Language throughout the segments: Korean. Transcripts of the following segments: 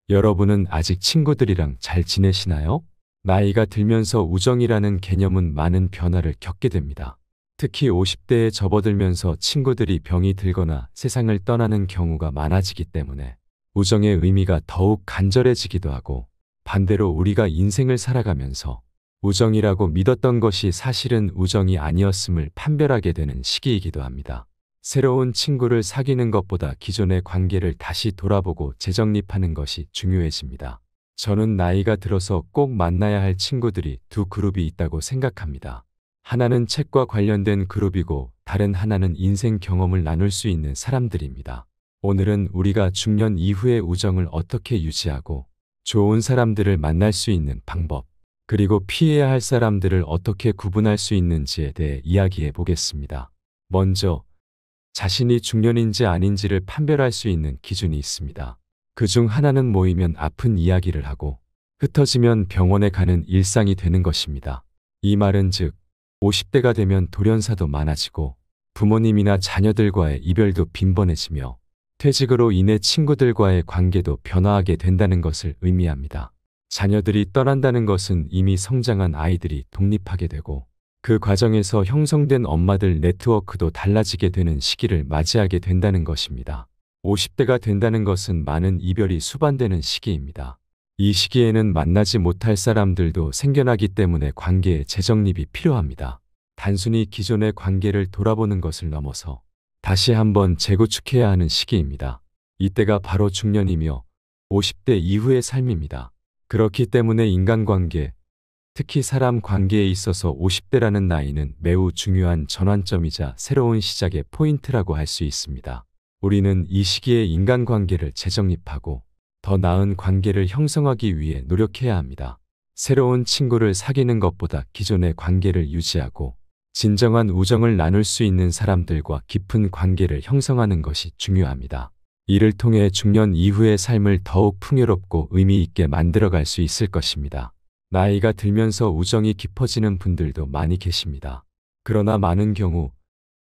여러분은 아직 친구들이랑 잘 지내시나요? 나이가 들면서 우정이라는 개념은 많은 변화를 겪게 됩니다. 특히 50대에 접어들면서 친구들이 병이 들거나 세상을 떠나는 경우가 많아지기 때문에 우정의 의미가 더욱 간절해지기도 하고, 반대로 우리가 인생을 살아가면서 우정이라고 믿었던 것이 사실은 우정이 아니었음을 판별하게 되는 시기이기도 합니다. 새로운 친구를 사귀는 것보다 기존의 관계를 다시 돌아보고 재정립하는 것이 중요해집니다. 저는 나이가 들어서 꼭 만나야 할 친구들이 두 그룹이 있다고 생각합니다. 하나는 책과 관련된 그룹이고, 다른 하나는 인생 경험을 나눌 수 있는 사람들입니다. 오늘은 우리가 중년 이후의 우정을 어떻게 유지하고 좋은 사람들을 만날 수 있는 방법, 그리고 피해야 할 사람들을 어떻게 구분할 수 있는지에 대해 이야기해 보겠습니다. 먼저 자신이 중년인지 아닌지를 판별할 수 있는 기준이 있습니다. 그 중 하나는 모이면 아픈 이야기를 하고 흩어지면 병원에 가는 일상이 되는 것입니다. 이 말은 즉 50대가 되면 돌연사도 많아지고 부모님이나 자녀들과의 이별도 빈번해지며 퇴직으로 인해 친구들과의 관계도 변화하게 된다는 것을 의미합니다. 자녀들이 떠난다는 것은 이미 성장한 아이들이 독립하게 되고, 그 과정에서 형성된 엄마들 네트워크도 달라지게 되는 시기를 맞이하게 된다는 것입니다. 50대가 된다는 것은 많은 이별이 수반되는 시기입니다. 이 시기에는 만나지 못할 사람들도 생겨나기 때문에 관계의 재정립이 필요합니다. 단순히 기존의 관계를 돌아보는 것을 넘어서 다시 한번 재구축해야 하는 시기입니다. 이때가 바로 중년이며 50대 이후의 삶입니다. 그렇기 때문에 인간관계, 특히 사람 관계에 있어서 50대라는 나이는 매우 중요한 전환점이자 새로운 시작의 포인트라고 할 수 있습니다. 우리는 이 시기에 인간관계를 재정립하고 더 나은 관계를 형성하기 위해 노력해야 합니다. 새로운 친구를 사귀는 것보다 기존의 관계를 유지하고 진정한 우정을 나눌 수 있는 사람들과 깊은 관계를 형성하는 것이 중요합니다. 이를 통해 중년 이후의 삶을 더욱 풍요롭고 의미 있게 만들어갈 수 있을 것입니다. 나이가 들면서 우정이 깊어지는 분들도 많이 계십니다. 그러나 많은 경우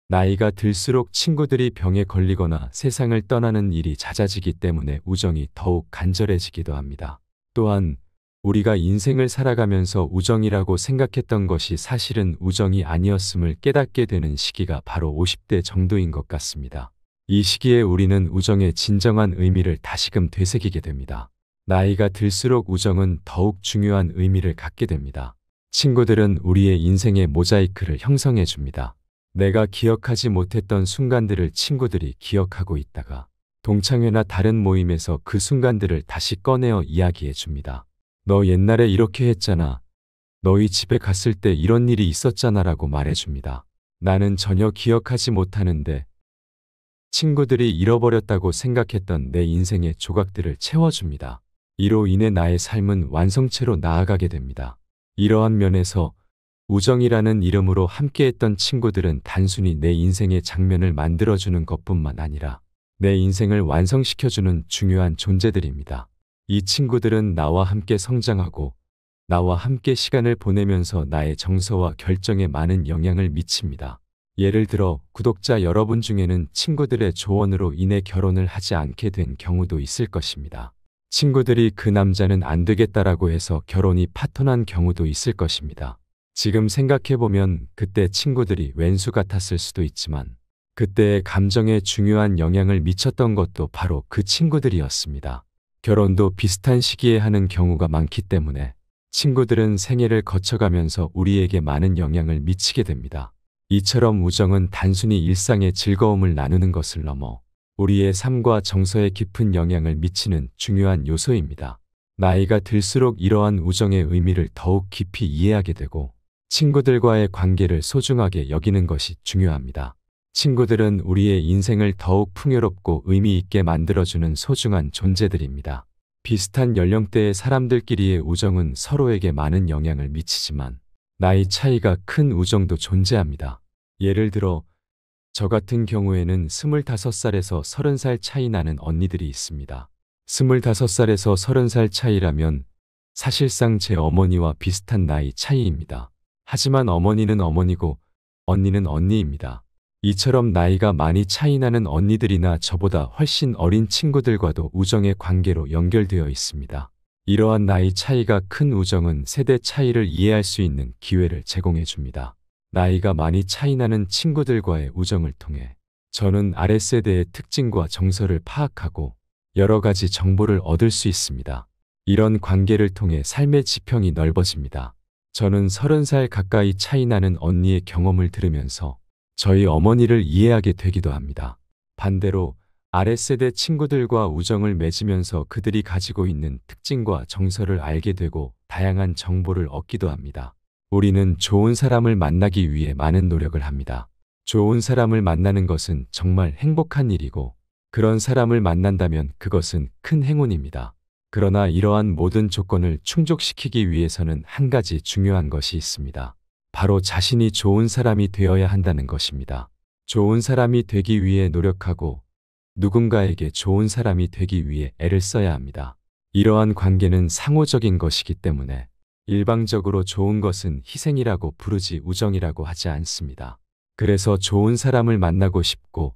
나이가 들수록 친구들이 병에 걸리거나 세상을 떠나는 일이 잦아지기 때문에 우정이 더욱 간절해지기도 합니다. 또한 우리가 인생을 살아가면서 우정이라고 생각했던 것이 사실은 우정이 아니었음을 깨닫게 되는 시기가 바로 50대 정도인 것 같습니다. 이 시기에 우리는 우정의 진정한 의미를 다시금 되새기게 됩니다. 나이가 들수록 우정은 더욱 중요한 의미를 갖게 됩니다. 친구들은 우리의 인생의 모자이크를 형성해 줍니다. 내가 기억하지 못했던 순간들을 친구들이 기억하고 있다가 동창회나 다른 모임에서 그 순간들을 다시 꺼내어 이야기해 줍니다. 너 옛날에 이렇게 했잖아. 너희 집에 갔을 때 이런 일이 있었잖아 라고 말해줍니다. 나는 전혀 기억하지 못하는데 친구들이 잃어버렸다고 생각했던 내 인생의 조각들을 채워줍니다. 이로 인해 나의 삶은 완성체로 나아가게 됩니다. 이러한 면에서 우정이라는 이름으로 함께했던 친구들은 단순히 내 인생의 장면을 만들어주는 것뿐만 아니라 내 인생을 완성시켜주는 중요한 존재들입니다. 이 친구들은 나와 함께 성장하고 나와 함께 시간을 보내면서 나의 정서와 결정에 많은 영향을 미칩니다. 예를 들어 구독자 여러분 중에는 친구들의 조언으로 인해 결혼을 하지 않게 된 경우도 있을 것입니다. 친구들이 그 남자는 안 되겠다라고 해서 결혼이 파토난 경우도 있을 것입니다. 지금 생각해보면 그때 친구들이 왼수 같았을 수도 있지만 그때의 감정에 중요한 영향을 미쳤던 것도 바로 그 친구들이었습니다. 결혼도 비슷한 시기에 하는 경우가 많기 때문에 친구들은 생애를 거쳐가면서 우리에게 많은 영향을 미치게 됩니다. 이처럼 우정은 단순히 일상의 즐거움을 나누는 것을 넘어 우리의 삶과 정서에 깊은 영향을 미치는 중요한 요소입니다. 나이가 들수록 이러한 우정의 의미를 더욱 깊이 이해하게 되고 친구들과의 관계를 소중하게 여기는 것이 중요합니다. 친구들은 우리의 인생을 더욱 풍요롭고 의미 있게 만들어주는 소중한 존재들입니다. 비슷한 연령대의 사람들끼리의 우정은 서로에게 많은 영향을 미치지만 나이 차이가 큰 우정도 존재합니다. 예를 들어 저 같은 경우에는 25살에서 30살 차이 나는 언니들이 있습니다. 25살에서 30살 차이라면 사실상 제 어머니와 비슷한 나이 차이입니다. 하지만 어머니는 어머니고 언니는 언니입니다. 이처럼 나이가 많이 차이 나는 언니들이나 저보다 훨씬 어린 친구들과도 우정의 관계로 연결되어 있습니다. 이러한 나이 차이가 큰 우정은 세대 차이를 이해할 수 있는 기회를 제공해 줍니다. 나이가 많이 차이 나는 친구들과의 우정을 통해 저는 아랫세대의 특징과 정서를 파악하고 여러 가지 정보를 얻을 수 있습니다. 이런 관계를 통해 삶의 지평이 넓어집니다. 저는 30살 가까이 차이 나는 언니의 경험을 들으면서 저희 어머니를 이해하게 되기도 합니다. 반대로 아랫세대 친구들과 우정을 맺으면서 그들이 가지고 있는 특징과 정서를 알게 되고 다양한 정보를 얻기도 합니다. 우리는 좋은 사람을 만나기 위해 많은 노력을 합니다. 좋은 사람을 만나는 것은 정말 행복한 일이고 그런 사람을 만난다면 그것은 큰 행운입니다. 그러나 이러한 모든 조건을 충족시키기 위해서는 한 가지 중요한 것이 있습니다. 바로 자신이 좋은 사람이 되어야 한다는 것입니다. 좋은 사람이 되기 위해 노력하고 누군가에게 좋은 사람이 되기 위해 애를 써야 합니다. 이러한 관계는 상호적인 것이기 때문에 일방적으로 좋은 것은 희생이라고 부르지 우정이라고 하지 않습니다. 그래서 좋은 사람을 만나고 싶고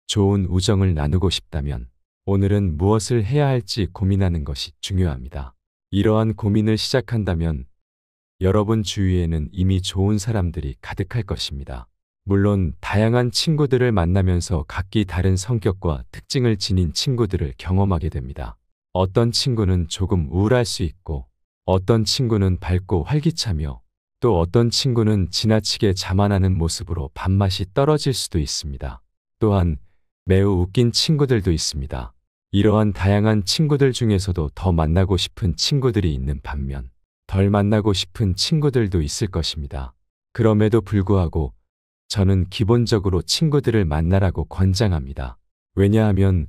좋은 우정을 나누고 싶다면 오늘은 무엇을 해야 할지 고민하는 것이 중요합니다. 이러한 고민을 시작한다면 여러분 주위에는 이미 좋은 사람들이 가득할 것입니다. 물론 다양한 친구들을 만나면서 각기 다른 성격과 특징을 지닌 친구들을 경험하게 됩니다. 어떤 친구는 조금 우울할 수 있고 어떤 친구는 밝고 활기차며 또 어떤 친구는 지나치게 자만하는 모습으로 밥맛이 떨어질 수도 있습니다. 또한 매우 웃긴 친구들도 있습니다. 이러한 다양한 친구들 중에서도 더 만나고 싶은 친구들이 있는 반면 덜 만나고 싶은 친구들도 있을 것입니다. 그럼에도 불구하고 저는 기본적으로 친구들을 만나라고 권장합니다. 왜냐하면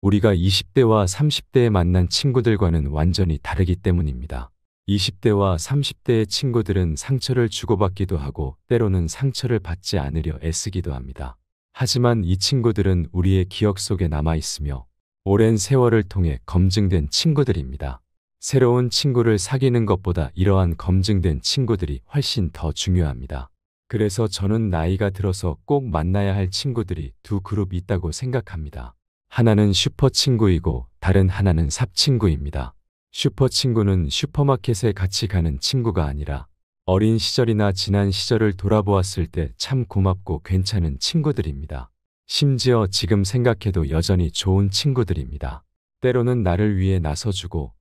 우리가 20대와 30대에 만난 친구들과는 완전히 다르기 때문입니다. 20대와 30대의 친구들은 상처를 주고받기도 하고 때로는 상처를 받지 않으려 애쓰기도 합니다. 하지만 이 친구들은 우리의 기억 속에 남아 있으며 오랜 세월을 통해 검증된 친구들입니다. 새로운 친구를 사귀는 것보다 이러한 검증된 친구들이 훨씬 더 중요합니다. 그래서 저는 나이가 들어서 꼭 만나야 할 친구들이 두 그룹 있다고 생각합니다. 하나는 슈퍼 친구이고 다른 하나는 삽 친구입니다. 슈퍼 친구는 슈퍼마켓에 같이 가는 친구가 아니라 어린 시절이나 지난 시절을 돌아보았을 때 참 고맙고 괜찮은 친구들입니다. 심지어 지금 생각해도 여전히 좋은 친구들입니다. 때로는 나를 위해 나서주고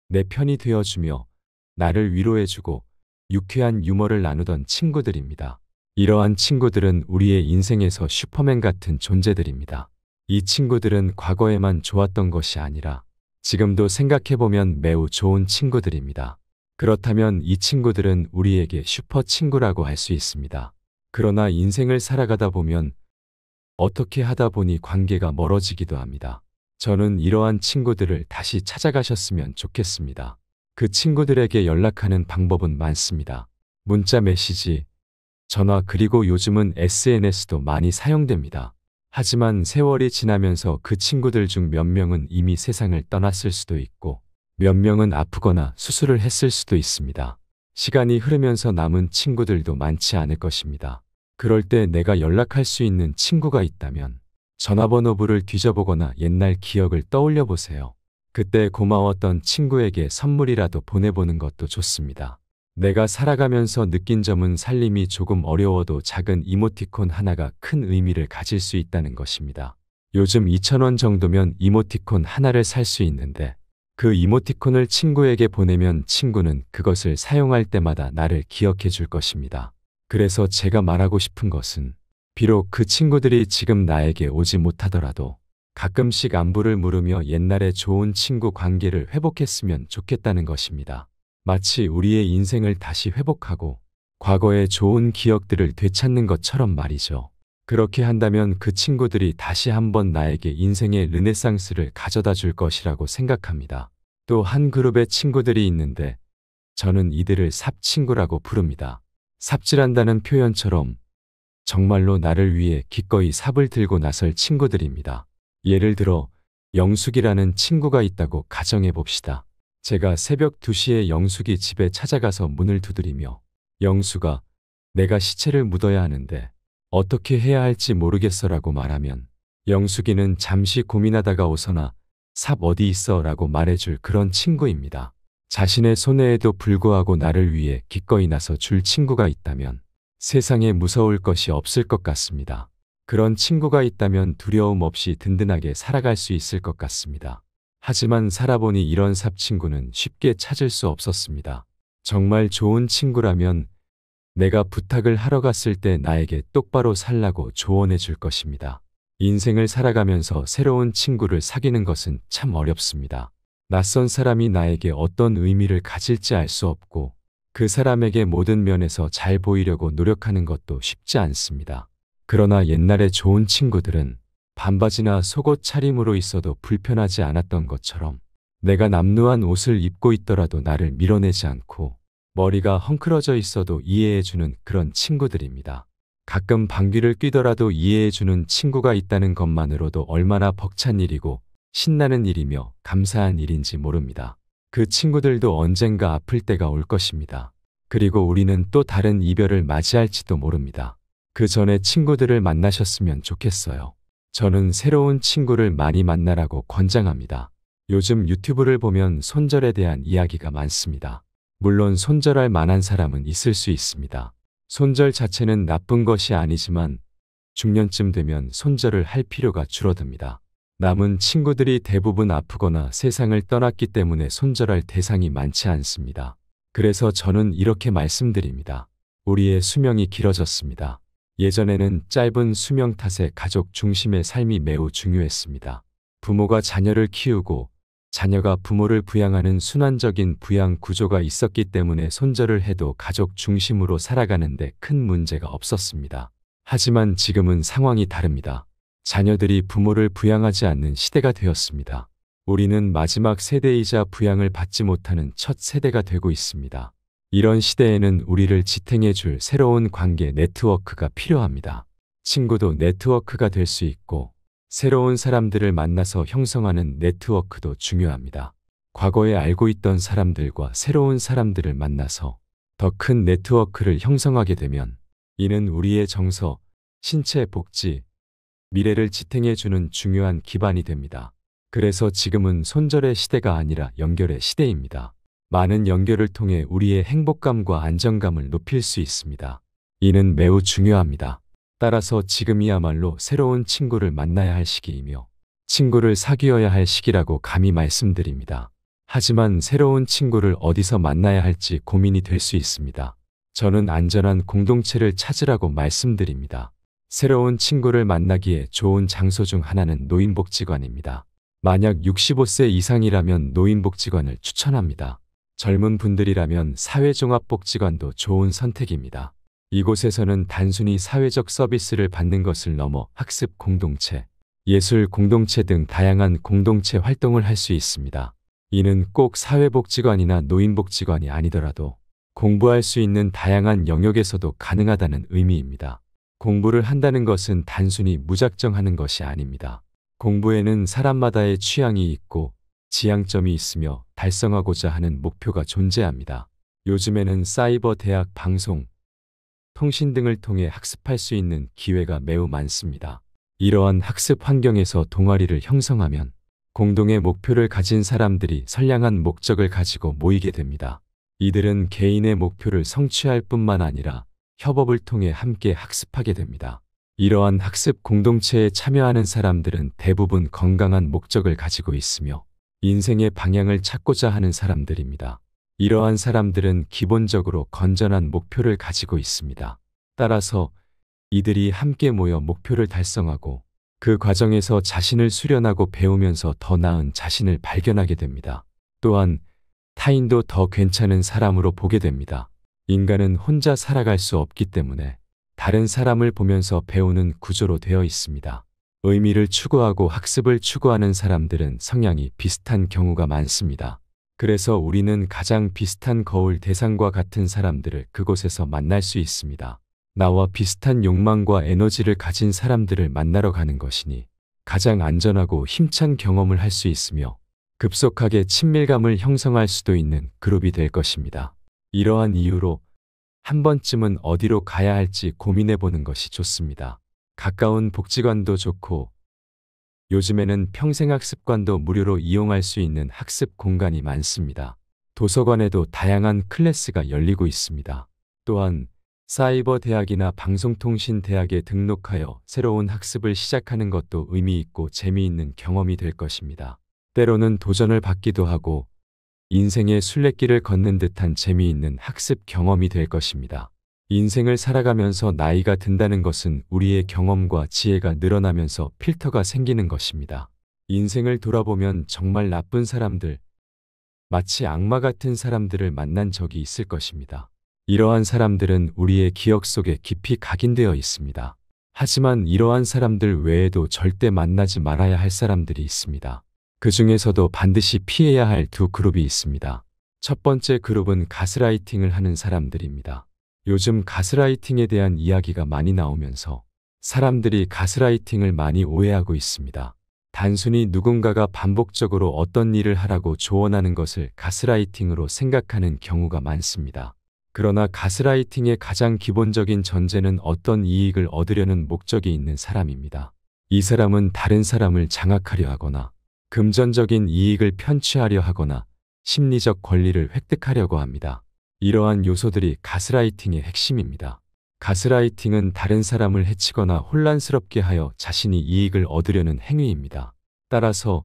내 편이 되어주며 나를 위로해주고 유쾌한 유머를 나누던 친구들입니다. 이러한 친구들은 우리의 인생에서 슈퍼맨 같은 존재들입니다. 이 친구들은 과거에만 좋았던 것이 아니라 지금도 생각해보면 매우 좋은 친구들입니다. 그렇다면 이 친구들은 우리에게 슈퍼 친구라고 할 수 있습니다. 그러나 인생을 살아가다 보면 어떻게 하다 보니 관계가 멀어지기도 합니다. 저는 이러한 친구들을 다시 찾아가셨으면 좋겠습니다. 그 친구들에게 연락하는 방법은 많습니다. 문자 메시지, 전화 그리고 요즘은 SNS도 많이 사용됩니다. 하지만 세월이 지나면서 그 친구들 중 몇 명은 이미 세상을 떠났을 수도 있고 몇 명은 아프거나 수술을 했을 수도 있습니다. 시간이 흐르면서 남은 친구들도 많지 않을 것입니다. 그럴 때 내가 연락할 수 있는 친구가 있다면 전화번호부를 뒤져보거나 옛날 기억을 떠올려 보세요. 그때 고마웠던 친구에게 선물이라도 보내보는 것도 좋습니다. 내가 살아가면서 느낀 점은 살림이 조금 어려워도 작은 이모티콘 하나가 큰 의미를 가질 수 있다는 것입니다. 요즘 2,000원 정도면 이모티콘 하나를 살 수 있는데 그 이모티콘을 친구에게 보내면 친구는 그것을 사용할 때마다 나를 기억해 줄 것입니다. 그래서 제가 말하고 싶은 것은 비록 그 친구들이 지금 나에게 오지 못하더라도 가끔씩 안부를 물으며 옛날의 좋은 친구 관계를 회복했으면 좋겠다는 것입니다. 마치 우리의 인생을 다시 회복하고 과거의 좋은 기억들을 되찾는 것처럼 말이죠. 그렇게 한다면 그 친구들이 다시 한번 나에게 인생의 르네상스를 가져다 줄 것이라고 생각합니다. 또 한 그룹의 친구들이 있는데 저는 이들을 삽친구라고 부릅니다. 삽질한다는 표현처럼 정말로 나를 위해 기꺼이 삽을 들고 나설 친구들입니다. 예를 들어 영숙이라는 친구가 있다고 가정해 봅시다. 제가 새벽 2시에 영숙이 집에 찾아가서 문을 두드리며 영숙아, 내가 시체를 묻어야 하는데 어떻게 해야 할지 모르겠어라고 말하면 영숙이는 잠시 고민하다가 오서나 삽 어디 있어 라고 말해줄 그런 친구입니다. 자신의 손해에도 불구하고 나를 위해 기꺼이 나서 줄 친구가 있다면 세상에 무서울 것이 없을 것 같습니다. 그런 친구가 있다면 두려움 없이 든든하게 살아갈 수 있을 것 같습니다. 하지만 살아보니 이런 삽 친구는 쉽게 찾을 수 없었습니다. 정말 좋은 친구라면 내가 부탁을 하러 갔을 때 나에게 똑바로 살라고 조언해 줄 것입니다. 인생을 살아가면서 새로운 친구를 사귀는 것은 참 어렵습니다. 낯선 사람이 나에게 어떤 의미를 가질지 알 수 없고 그 사람에게 모든 면에서 잘 보이려고 노력하는 것도 쉽지 않습니다. 그러나 옛날에 좋은 친구들은 반바지나 속옷 차림으로 있어도 불편하지 않았던 것처럼 내가 남루한 옷을 입고 있더라도 나를 밀어내지 않고 머리가 헝클어져 있어도 이해해주는 그런 친구들입니다. 가끔 방귀를 뀌더라도 이해해주는 친구가 있다는 것만으로도 얼마나 벅찬 일이고 신나는 일이며 감사한 일인지 모릅니다. 그 친구들도 언젠가 아플 때가 올 것입니다. 그리고 우리는 또 다른 이별을 맞이할지도 모릅니다. 그 전에 친구들을 만나셨으면 좋겠어요. 저는 새로운 친구를 많이 만나라고 권장합니다. 요즘 유튜브를 보면 손절에 대한 이야기가 많습니다. 물론 손절할 만한 사람은 있을 수 있습니다. 손절 자체는 나쁜 것이 아니지만 중년쯤 되면 손절을 할 필요가 줄어듭니다. 남은 친구들이 대부분 아프거나 세상을 떠났기 때문에 손절할 대상이 많지 않습니다. 그래서 저는 이렇게 말씀드립니다. 우리의 수명이 길어졌습니다. 예전에는 짧은 수명 탓에 가족 중심의 삶이 매우 중요했습니다. 부모가 자녀를 키우고 자녀가 부모를 부양하는 순환적인 부양 구조가 있었기 때문에 손절을 해도 가족 중심으로 살아가는데 큰 문제가 없었습니다. 하지만 지금은 상황이 다릅니다. 자녀들이 부모를 부양하지 않는 시대가 되었습니다. 우리는 마지막 세대이자 부양을 받지 못하는 첫 세대가 되고 있습니다. 이런 시대에는 우리를 지탱해 줄 새로운 관계 네트워크가 필요합니다. 친구도 네트워크가 될 수 있고 새로운 사람들을 만나서 형성하는 네트워크도 중요합니다. 과거에 알고 있던 사람들과 새로운 사람들을 만나서 더 큰 네트워크를 형성하게 되면 이는 우리의 정서, 신체 복지, 미래를 지탱해주는 중요한 기반이 됩니다. 그래서 지금은 손절의 시대가 아니라 연결의 시대입니다. 많은 연결을 통해 우리의 행복감과 안정감을 높일 수 있습니다. 이는 매우 중요합니다. 따라서 지금이야말로 새로운 친구를 만나야 할 시기이며 친구를 사귀어야 할 시기라고 감히 말씀드립니다. 하지만 새로운 친구를 어디서 만나야 할지 고민이 될 수 있습니다. 저는 안전한 공동체를 찾으라고 말씀드립니다. 새로운 친구를 만나기에 좋은 장소 중 하나는 노인복지관입니다. 만약 65세 이상이라면 노인복지관을 추천합니다. 젊은 분들이라면 사회종합복지관도 좋은 선택입니다. 이곳에서는 단순히 사회적 서비스를 받는 것을 넘어 학습 공동체, 예술 공동체 등 다양한 공동체 활동을 할 수 있습니다. 이는 꼭 사회복지관이나 노인복지관이 아니더라도 공부할 수 있는 다양한 영역에서도 가능하다는 의미입니다. 공부를 한다는 것은 단순히 무작정 하는 것이 아닙니다. 공부에는 사람마다의 취향이 있고 지향점이 있으며 달성하고자 하는 목표가 존재합니다. 요즘에는 사이버 대학, 방송, 통신 등을 통해 학습할 수 있는 기회가 매우 많습니다. 이러한 학습 환경에서 동아리를 형성하면 공동의 목표를 가진 사람들이 선량한 목적을 가지고 모이게 됩니다. 이들은 개인의 목표를 성취할 뿐만 아니라 협업을 통해 함께 학습하게 됩니다. 이러한 학습 공동체에 참여하는 사람들은 대부분 건강한 목적을 가지고 있으며 인생의 방향을 찾고자 하는 사람들입니다. 이러한 사람들은 기본적으로 건전한 목표를 가지고 있습니다. 따라서 이들이 함께 모여 목표를 달성하고 그 과정에서 자신을 수련하고 배우면서 더 나은 자신을 발견하게 됩니다. 또한 타인도 더 괜찮은 사람으로 보게 됩니다. 인간은 혼자 살아갈 수 없기 때문에 다른 사람을 보면서 배우는 구조로 되어 있습니다. 의미를 추구하고 학습을 추구하는 사람들은 성향이 비슷한 경우가 많습니다. 그래서 우리는 가장 비슷한 거울 대상과 같은 사람들을 그곳에서 만날 수 있습니다. 나와 비슷한 욕망과 에너지를 가진 사람들을 만나러 가는 것이니 가장 안전하고 힘찬 경험을 할 수 있으며 급속하게 친밀감을 형성할 수도 있는 그룹이 될 것입니다. 이러한 이유로 한 번쯤은 어디로 가야 할지 고민해 보는 것이 좋습니다. 가까운 복지관도 좋고 요즘에는 평생학습관도 무료로 이용할 수 있는 학습 공간이 많습니다. 도서관에도 다양한 클래스가 열리고 있습니다. 또한 사이버 대학이나 방송통신대학에 등록하여 새로운 학습을 시작하는 것도 의미 있고 재미있는 경험이 될 것입니다. 때로는 도전을 받기도 하고 인생의 순례길을 걷는 듯한 재미있는 학습 경험이 될 것입니다. 인생을 살아가면서 나이가 든다는 것은 우리의 경험과 지혜가 늘어나면서 필터가 생기는 것입니다. 인생을 돌아보면 정말 나쁜 사람들, 마치 악마 같은 사람들을 만난 적이 있을 것입니다. 이러한 사람들은 우리의 기억 속에 깊이 각인되어 있습니다. 하지만 이러한 사람들 외에도 절대 만나지 말아야 할 사람들이 있습니다. 그 중에서도 반드시 피해야 할 두 그룹이 있습니다. 첫 번째 그룹은 가스라이팅을 하는 사람들입니다. 요즘 가스라이팅에 대한 이야기가 많이 나오면서 사람들이 가스라이팅을 많이 오해하고 있습니다. 단순히 누군가가 반복적으로 어떤 일을 하라고 조언하는 것을 가스라이팅으로 생각하는 경우가 많습니다. 그러나 가스라이팅의 가장 기본적인 전제는 어떤 이익을 얻으려는 목적이 있는 사람입니다. 이 사람은 다른 사람을 장악하려 하거나 금전적인 이익을 편취하려 하거나 심리적 권리를 획득하려고 합니다. 이러한 요소들이 가스라이팅의 핵심입니다. 가스라이팅은 다른 사람을 해치거나 혼란스럽게 하여 자신이 이익을 얻으려는 행위입니다. 따라서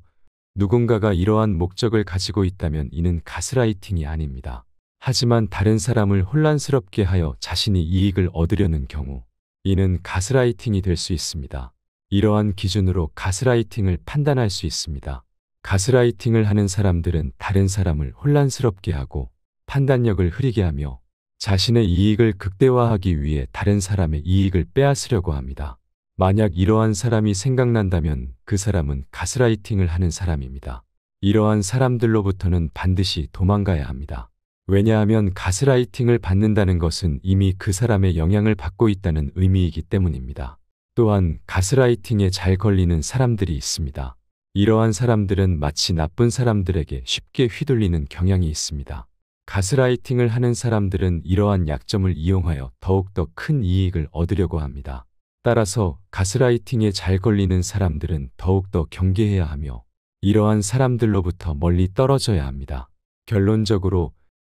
누군가가 이러한 목적을 가지고 있다면 이는 가스라이팅이 아닙니다. 하지만 다른 사람을 혼란스럽게 하여 자신이 이익을 얻으려는 경우 이는 가스라이팅이 될 수 있습니다. 이러한 기준으로 가스라이팅을 판단할 수 있습니다. 가스라이팅을 하는 사람들은 다른 사람을 혼란스럽게 하고 판단력을 흐리게 하며 자신의 이익을 극대화하기 위해 다른 사람의 이익을 빼앗으려고 합니다. 만약 이러한 사람이 생각난다면 그 사람은 가스라이팅을 하는 사람입니다. 이러한 사람들로부터는 반드시 도망가야 합니다. 왜냐하면 가스라이팅을 받는다는 것은 이미 그 사람의 영향을 받고 있다는 의미이기 때문입니다. 또한 가스라이팅에 잘 걸리는 사람들이 있습니다. 이러한 사람들은 마치 나쁜 사람들에게 쉽게 휘둘리는 경향이 있습니다. 가스라이팅을 하는 사람들은 이러한 약점을 이용하여 더욱더 큰 이익을 얻으려고 합니다. 따라서 가스라이팅에 잘 걸리는 사람들은 더욱더 경계해야 하며 이러한 사람들로부터 멀리 떨어져야 합니다. 결론적으로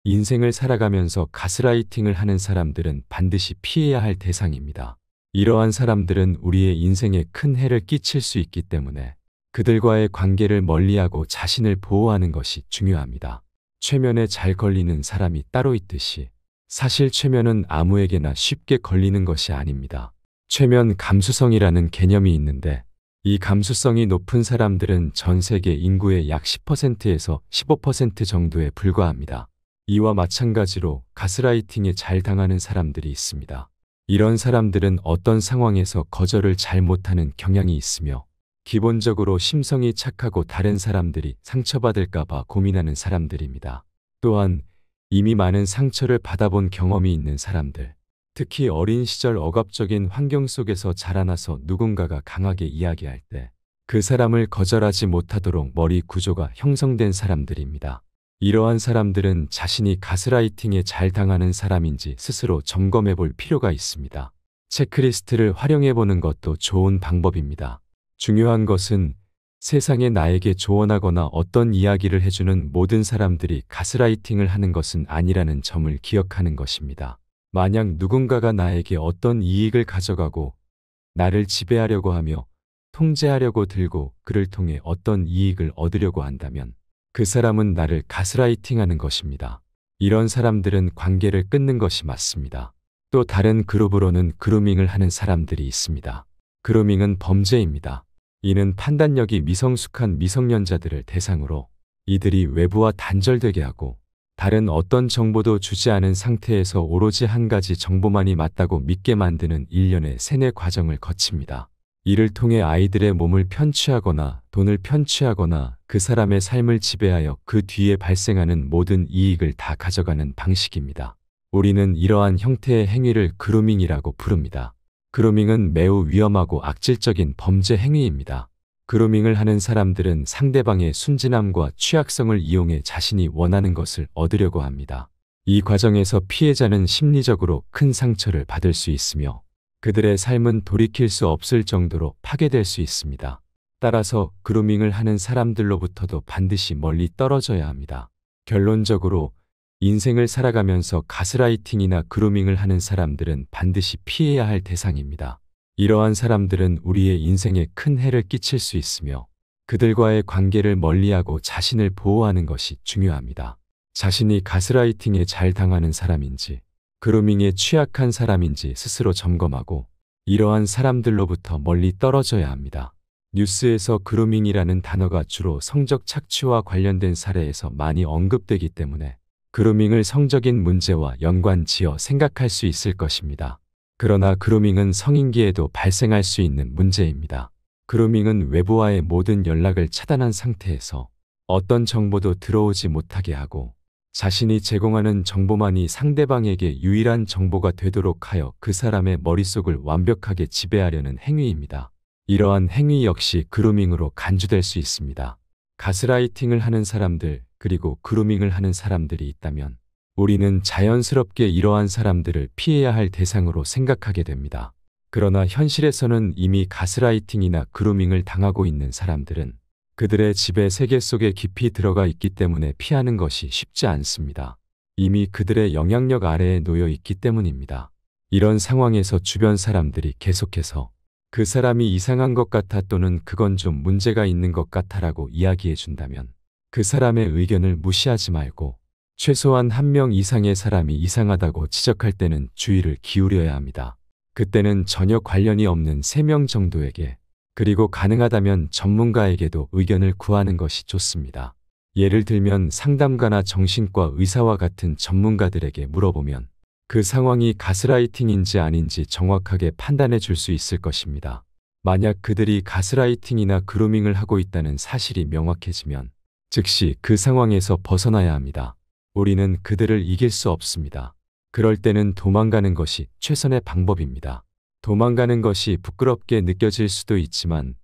인생을 살아가면서 가스라이팅을 하는 사람들은 반드시 피해야 할 대상입니다. 이러한 사람들은 우리의 인생에 큰 해를 끼칠 수 있기 때문에 그들과의 관계를 멀리하고 자신을 보호하는 것이 중요합니다. 최면에 잘 걸리는 사람이 따로 있듯이 사실 최면은 아무에게나 쉽게 걸리는 것이 아닙니다. 최면 감수성이라는 개념이 있는데 이 감수성이 높은 사람들은 전 세계 인구의 약 10%에서 15% 정도에 불과합니다. 이와 마찬가지로 가스라이팅에 잘 당하는 사람들이 있습니다. 이런 사람들은 어떤 상황에서 거절을 잘 못하는 경향이 있으며 기본적으로 심성이 착하고 다른 사람들이 상처받을까 봐 고민하는 사람들입니다. 또한 이미 많은 상처를 받아본 경험이 있는 사람들, 특히 어린 시절 억압적인 환경 속에서 자라나서 누군가가 강하게 이야기할 때 그 사람을 거절하지 못하도록 머리 구조가 형성된 사람들입니다. 이러한 사람들은 자신이 가스라이팅에 잘 당하는 사람인지 스스로 점검해 볼 필요가 있습니다. 체크리스트를 활용해 보는 것도 좋은 방법입니다. 중요한 것은 세상에 나에게 조언하거나 어떤 이야기를 해주는 모든 사람들이 가스라이팅을 하는 것은 아니라는 점을 기억하는 것입니다. 만약 누군가가 나에게 어떤 이익을 가져가고 나를 지배하려고 하며 통제하려고 들고 그를 통해 어떤 이익을 얻으려고 한다면 그 사람은 나를 가스라이팅하는 것입니다. 이런 사람들은 관계를 끊는 것이 맞습니다. 또 다른 그룹으로는 그루밍을 하는 사람들이 있습니다. 그루밍은 범죄입니다. 이는 판단력이 미성숙한 미성년자들을 대상으로 이들이 외부와 단절되게 하고 다른 어떤 정보도 주지 않은 상태에서 오로지 한 가지 정보만이 맞다고 믿게 만드는 일련의 세뇌 과정을 거칩니다. 이를 통해 아이들의 몸을 편취하거나 돈을 편취하거나 그 사람의 삶을 지배하여 그 뒤에 발생하는 모든 이익을 다 가져가는 방식입니다. 우리는 이러한 형태의 행위를 그루밍이라고 부릅니다. 그루밍은 매우 위험하고 악질적인 범죄 행위입니다. 그루밍을 하는 사람들은 상대방의 순진함과 취약성을 이용해 자신이 원하는 것을 얻으려고 합니다. 이 과정에서 피해자는 심리적으로 큰 상처를 받을 수 있으며 그들의 삶은 돌이킬 수 없을 정도로 파괴될 수 있습니다. 따라서 그루밍을 하는 사람들로부터도 반드시 멀리 떨어져야 합니다. 결론적으로 인생을 살아가면서 가스라이팅이나 그루밍을 하는 사람들은 반드시 피해야 할 대상입니다. 이러한 사람들은 우리의 인생에 큰 해를 끼칠 수 있으며 그들과의 관계를 멀리하고 자신을 보호하는 것이 중요합니다. 자신이 가스라이팅에 잘 당하는 사람인지 그루밍에 취약한 사람인지 스스로 점검하고 이러한 사람들로부터 멀리 떨어져야 합니다. 뉴스에서 그루밍이라는 단어가 주로 성적 착취와 관련된 사례에서 많이 언급되기 때문에 그루밍을 성적인 문제와 연관 지어 생각할 수 있을 것입니다. 그러나 그루밍은 성인기에도 발생할 수 있는 문제입니다. 그루밍은 외부와의 모든 연락을 차단한 상태에서 어떤 정보도 들어오지 못하게 하고 자신이 제공하는 정보만이 상대방에게 유일한 정보가 되도록 하여 그 사람의 머릿속을 완벽하게 지배하려는 행위입니다. 이러한 행위 역시 그루밍으로 간주될 수 있습니다. 가스라이팅을 하는 사람들 그리고 그루밍을 하는 사람들이 있다면 우리는 자연스럽게 이러한 사람들을 피해야 할 대상으로 생각하게 됩니다. 그러나 현실에서는 이미 가스라이팅이나 그루밍을 당하고 있는 사람들은 그들의 지배 세계 속에 깊이 들어가 있기 때문에 피하는 것이 쉽지 않습니다. 이미 그들의 영향력 아래에 놓여 있기 때문입니다. 이런 상황에서 주변 사람들이 계속해서 그 사람이 이상한 것 같아 또는 그건 좀 문제가 있는 것 같아라고 이야기해 준다면 그 사람의 의견을 무시하지 말고 최소한 한 명 이상의 사람이 이상하다고 지적할 때는 주의를 기울여야 합니다. 그때는 전혀 관련이 없는 3명 정도에게 그리고 가능하다면 전문가에게도 의견을 구하는 것이 좋습니다. 예를 들면 상담가나 정신과 의사와 같은 전문가들에게 물어보면 그 상황이 가스라이팅인지 아닌지 정확하게 판단해 줄 수 있을 것입니다. 만약 그들이 가스라이팅이나 그루밍을 하고 있다는 사실이 명확해지면 즉시 그 상황에서 벗어나야 합니다. 우리는 그들을 이길 수 없습니다. 그럴 때는 도망가는 것이 최선의 방법입니다. 도망가는 것이 부끄럽게 느껴질 수도 있지만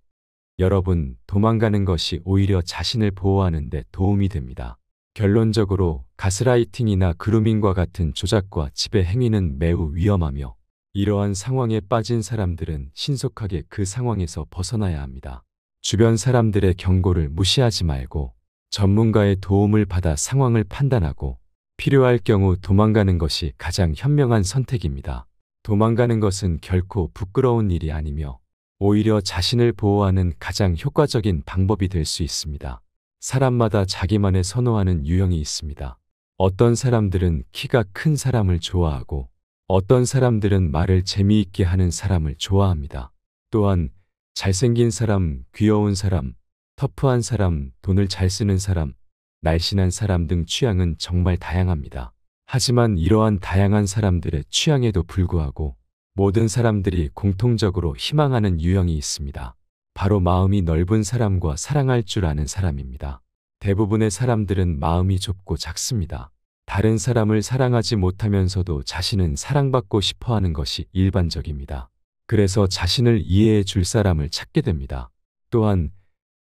여러분, 도망가는 것이 오히려 자신을 보호하는 데 도움이 됩니다. 결론적으로 가스라이팅이나 그루밍과 같은 조작과 지배 행위는 매우 위험하며 이러한 상황에 빠진 사람들은 신속하게 그 상황에서 벗어나야 합니다. 주변 사람들의 경고를 무시하지 말고 전문가의 도움을 받아 상황을 판단하고 필요할 경우 도망가는 것이 가장 현명한 선택입니다. 도망가는 것은 결코 부끄러운 일이 아니며 오히려 자신을 보호하는 가장 효과적인 방법이 될 수 있습니다. 사람마다 자기만의 선호하는 유형이 있습니다. 어떤 사람들은 키가 큰 사람을 좋아하고 어떤 사람들은 말을 재미있게 하는 사람을 좋아합니다. 또한 잘생긴 사람, 귀여운 사람, 터프한 사람, 돈을 잘 쓰는 사람, 날씬한 사람 등 취향은 정말 다양합니다. 하지만 이러한 다양한 사람들의 취향에도 불구하고 모든 사람들이 공통적으로 희망하는 유형이 있습니다. 바로 마음이 넓은 사람과 사랑할 줄 아는 사람입니다. 대부분의 사람들은 마음이 좁고 작습니다. 다른 사람을 사랑하지 못하면서도 자신은 사랑받고 싶어하는 것이 일반적입니다. 그래서 자신을 이해해 줄 사람을 찾게 됩니다. 또한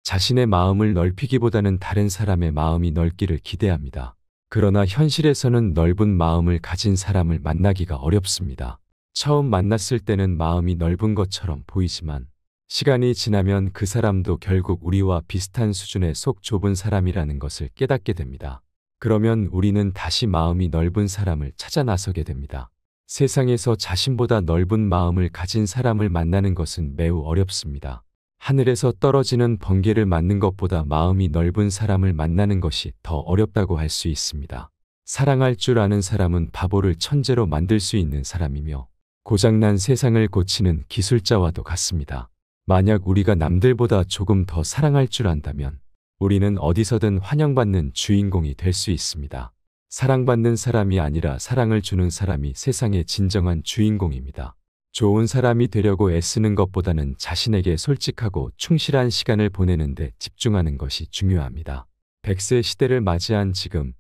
자신의 마음을 넓히기보다는 다른 사람의 마음이 넓기를 기대합니다. 그러나 현실에서는 넓은 마음을 가진 사람을 만나기가 어렵습니다. 처음 만났을 때는 마음이 넓은 것처럼 보이지만 시간이 지나면 그 사람도 결국 우리와 비슷한 수준의 속 좁은 사람이라는 것을 깨닫게 됩니다. 그러면 우리는 다시 마음이 넓은 사람을 찾아 나서게 됩니다. 세상에서 자신보다 넓은 마음을 가진 사람을 만나는 것은 매우 어렵습니다. 하늘에서 떨어지는 번개를 맞는 것보다 마음이 넓은 사람을 만나는 것이 더 어렵다고 할 수 있습니다. 사랑할 줄 아는 사람은 바보를 천재로 만들 수 있는 사람이며 고장난 세상을 고치는 기술자와도 같습니다. 만약 우리가 남들보다 조금 더 사랑할 줄 안다면 우리는 어디서든 환영받는 주인공이 될 수 있습니다. 사랑받는 사람이 아니라 사랑을 주는 사람이 세상의 진정한 주인공입니다. 좋은 사람이 되려고 애쓰는 것보다는 자신에게 솔직하고 충실한 시간을 보내는 데 집중하는 것이 중요합니다. 100세 시대를 맞이한 지금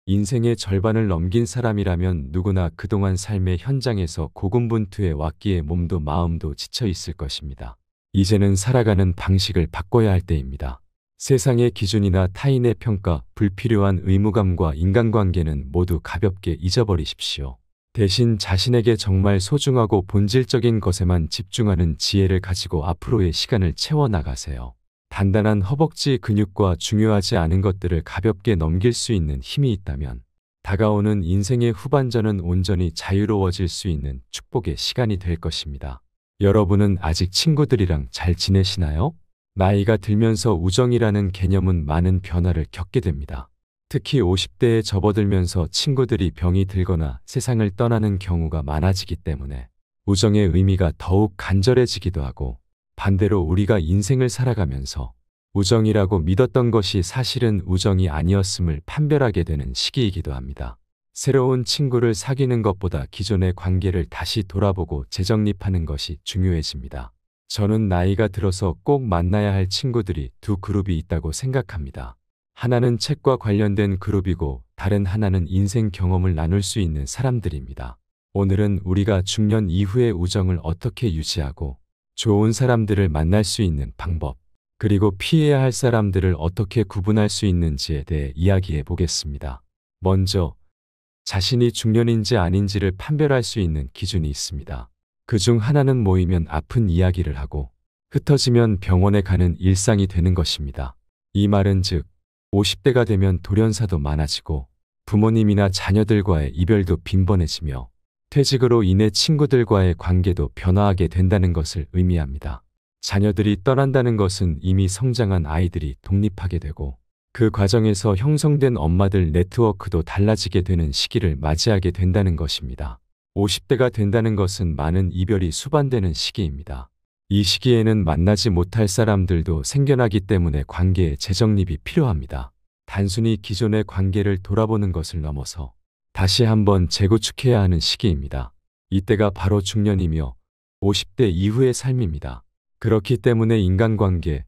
인생의 절반을 넘긴 사람이라면 누구나 그동안 삶의 현장에서 고군분투해 왔기에 몸도 마음도 지쳐 있을 것입니다. 이제는 살아가는 방식을 바꿔야 할 때입니다. 세상의 기준이나 타인의 평가, 불필요한 의무감과 인간관계는 모두 가볍게 잊어버리십시오. 대신 자신에게 정말 소중하고 본질적인 것에만 집중하는 지혜를 가지고 앞으로의 시간을 채워나가세요. 단단한 허벅지 근육과 중요하지 않은 것들을 가볍게 넘길 수 있는 힘이 있다면 다가오는 인생의 후반전은 온전히 자유로워질 수 있는 축복의 시간이 될 것입니다. 여러분은 아직 친구들이랑 잘 지내시나요? 나이가 들면서 우정이라는 개념은 많은 변화를 겪게 됩니다. 특히 50대에 접어들면서 친구들이 병이 들거나 세상을 떠나는 경우가 많아지기 때문에 우정의 의미가 더욱 간절해지기도 하고, 반대로 우리가 인생을 살아가면서 우정이라고 믿었던 것이 사실은 우정이 아니었음을 판별하게 되는 시기이기도 합니다. 새로운 친구를 사귀는 것보다 기존의 관계를 다시 돌아보고 재정립하는 것이 중요해집니다. 저는 나이가 들어서 꼭 만나야 할 친구들이 두 그룹이 있다고 생각합니다. 하나는 책과 관련된 그룹이고 다른 하나는 인생 경험을 나눌 수 있는 사람들입니다. 오늘은 우리가 중년 이후의 우정을 어떻게 유지하고 좋은 사람들을 만날 수 있는 방법, 그리고 피해야 할 사람들을 어떻게 구분할 수 있는지에 대해 이야기해 보겠습니다. 먼저 자신이 중년인지 아닌지를 판별할 수 있는 기준이 있습니다. 그중 하나는 모이면 아픈 이야기를 하고 흩어지면 병원에 가는 일상이 되는 것입니다. 이 말은 즉 50대가 되면 돌연사도 많아지고 부모님이나 자녀들과의 이별도 빈번해지며 퇴직으로 인해 친구들과의 관계도 변화하게 된다는 것을 의미합니다. 자녀들이 떠난다는 것은 이미 성장한 아이들이 독립하게 되고 그 과정에서 형성된 엄마들 네트워크도 달라지게 되는 시기를 맞이하게 된다는 것입니다. 50대가 된다는 것은 많은 이별이 수반되는 시기입니다. 이 시기에는 만나지 못할 사람들도 생겨나기 때문에 관계의 재정립이 필요합니다. 단순히 기존의 관계를 돌아보는 것을 넘어서 다시 한번 재구축해야 하는 시기입니다. 이때가 바로 중년이며 50대 이후의 삶입니다. 그렇기 때문에 인간관계,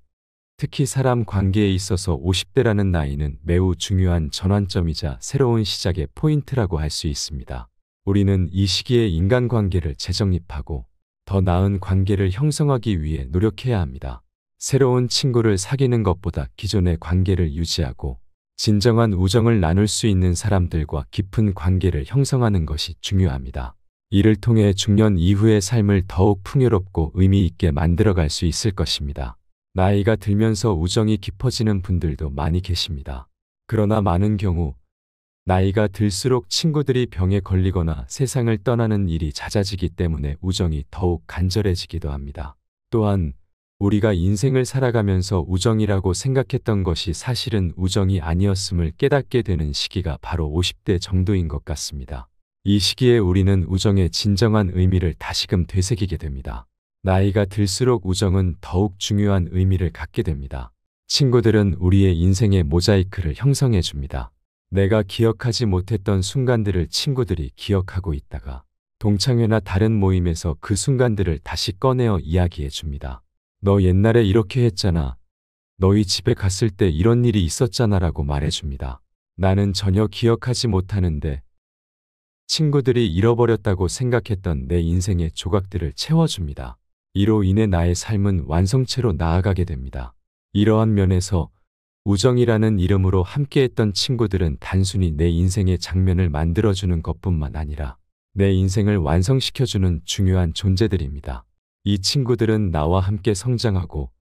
특히 사람 관계에 있어서 50대라는 나이는 매우 중요한 전환점이자 새로운 시작의 포인트라고 할 수 있습니다. 우리는 이 시기에 인간관계를 재정립하고 더 나은 관계를 형성하기 위해 노력해야 합니다. 새로운 친구를 사귀는 것보다 기존의 관계를 유지하고 진정한 우정을 나눌 수 있는 사람들과 깊은 관계를 형성하는 것이 중요합니다. 이를 통해 중년 이후의 삶을 더욱 풍요롭고 의미 있게 만들어갈 수 있을 것입니다. 나이가 들면서 우정이 깊어지는 분들도 많이 계십니다. 그러나 많은 경우 나이가 들수록 친구들이 병에 걸리거나 세상을 떠나는 일이 잦아지기 때문에 우정이 더욱 간절해지기도 합니다. 또한 우리가 인생을 살아가면서 우정이라고 생각했던 것이 사실은 우정이 아니었음을 깨닫게 되는 시기가 바로 50대 정도인 것 같습니다. 이 시기에 우리는 우정의 진정한 의미를 다시금 되새기게 됩니다. 나이가 들수록 우정은 더욱 중요한 의미를 갖게 됩니다. 친구들은 우리의 인생의 모자이크를 형성해 줍니다. 내가 기억하지 못했던 순간들을 친구들이 기억하고 있다가 동창회나 다른 모임에서 그 순간들을 다시 꺼내어 이야기해 줍니다. 너 옛날에 이렇게 했잖아. 너희 집에 갔을 때 이런 일이 있었잖아 라고 말해 줍니다. 나는 전혀 기억하지 못하는데 친구들이 잃어버렸다고 생각했던 내 인생의 조각들을 채워줍니다. 이로 인해 나의 삶은 완성체로 나아가게 됩니다. 이러한 면에서 우정이라는 이름으로 함께했던 친구들은 단순히 내 인생의 장면을 만들어주는 것뿐만 아니라 내 인생을 완성시켜주는 중요한 존재들입니다. 이 친구들은 나와 함께 성장하고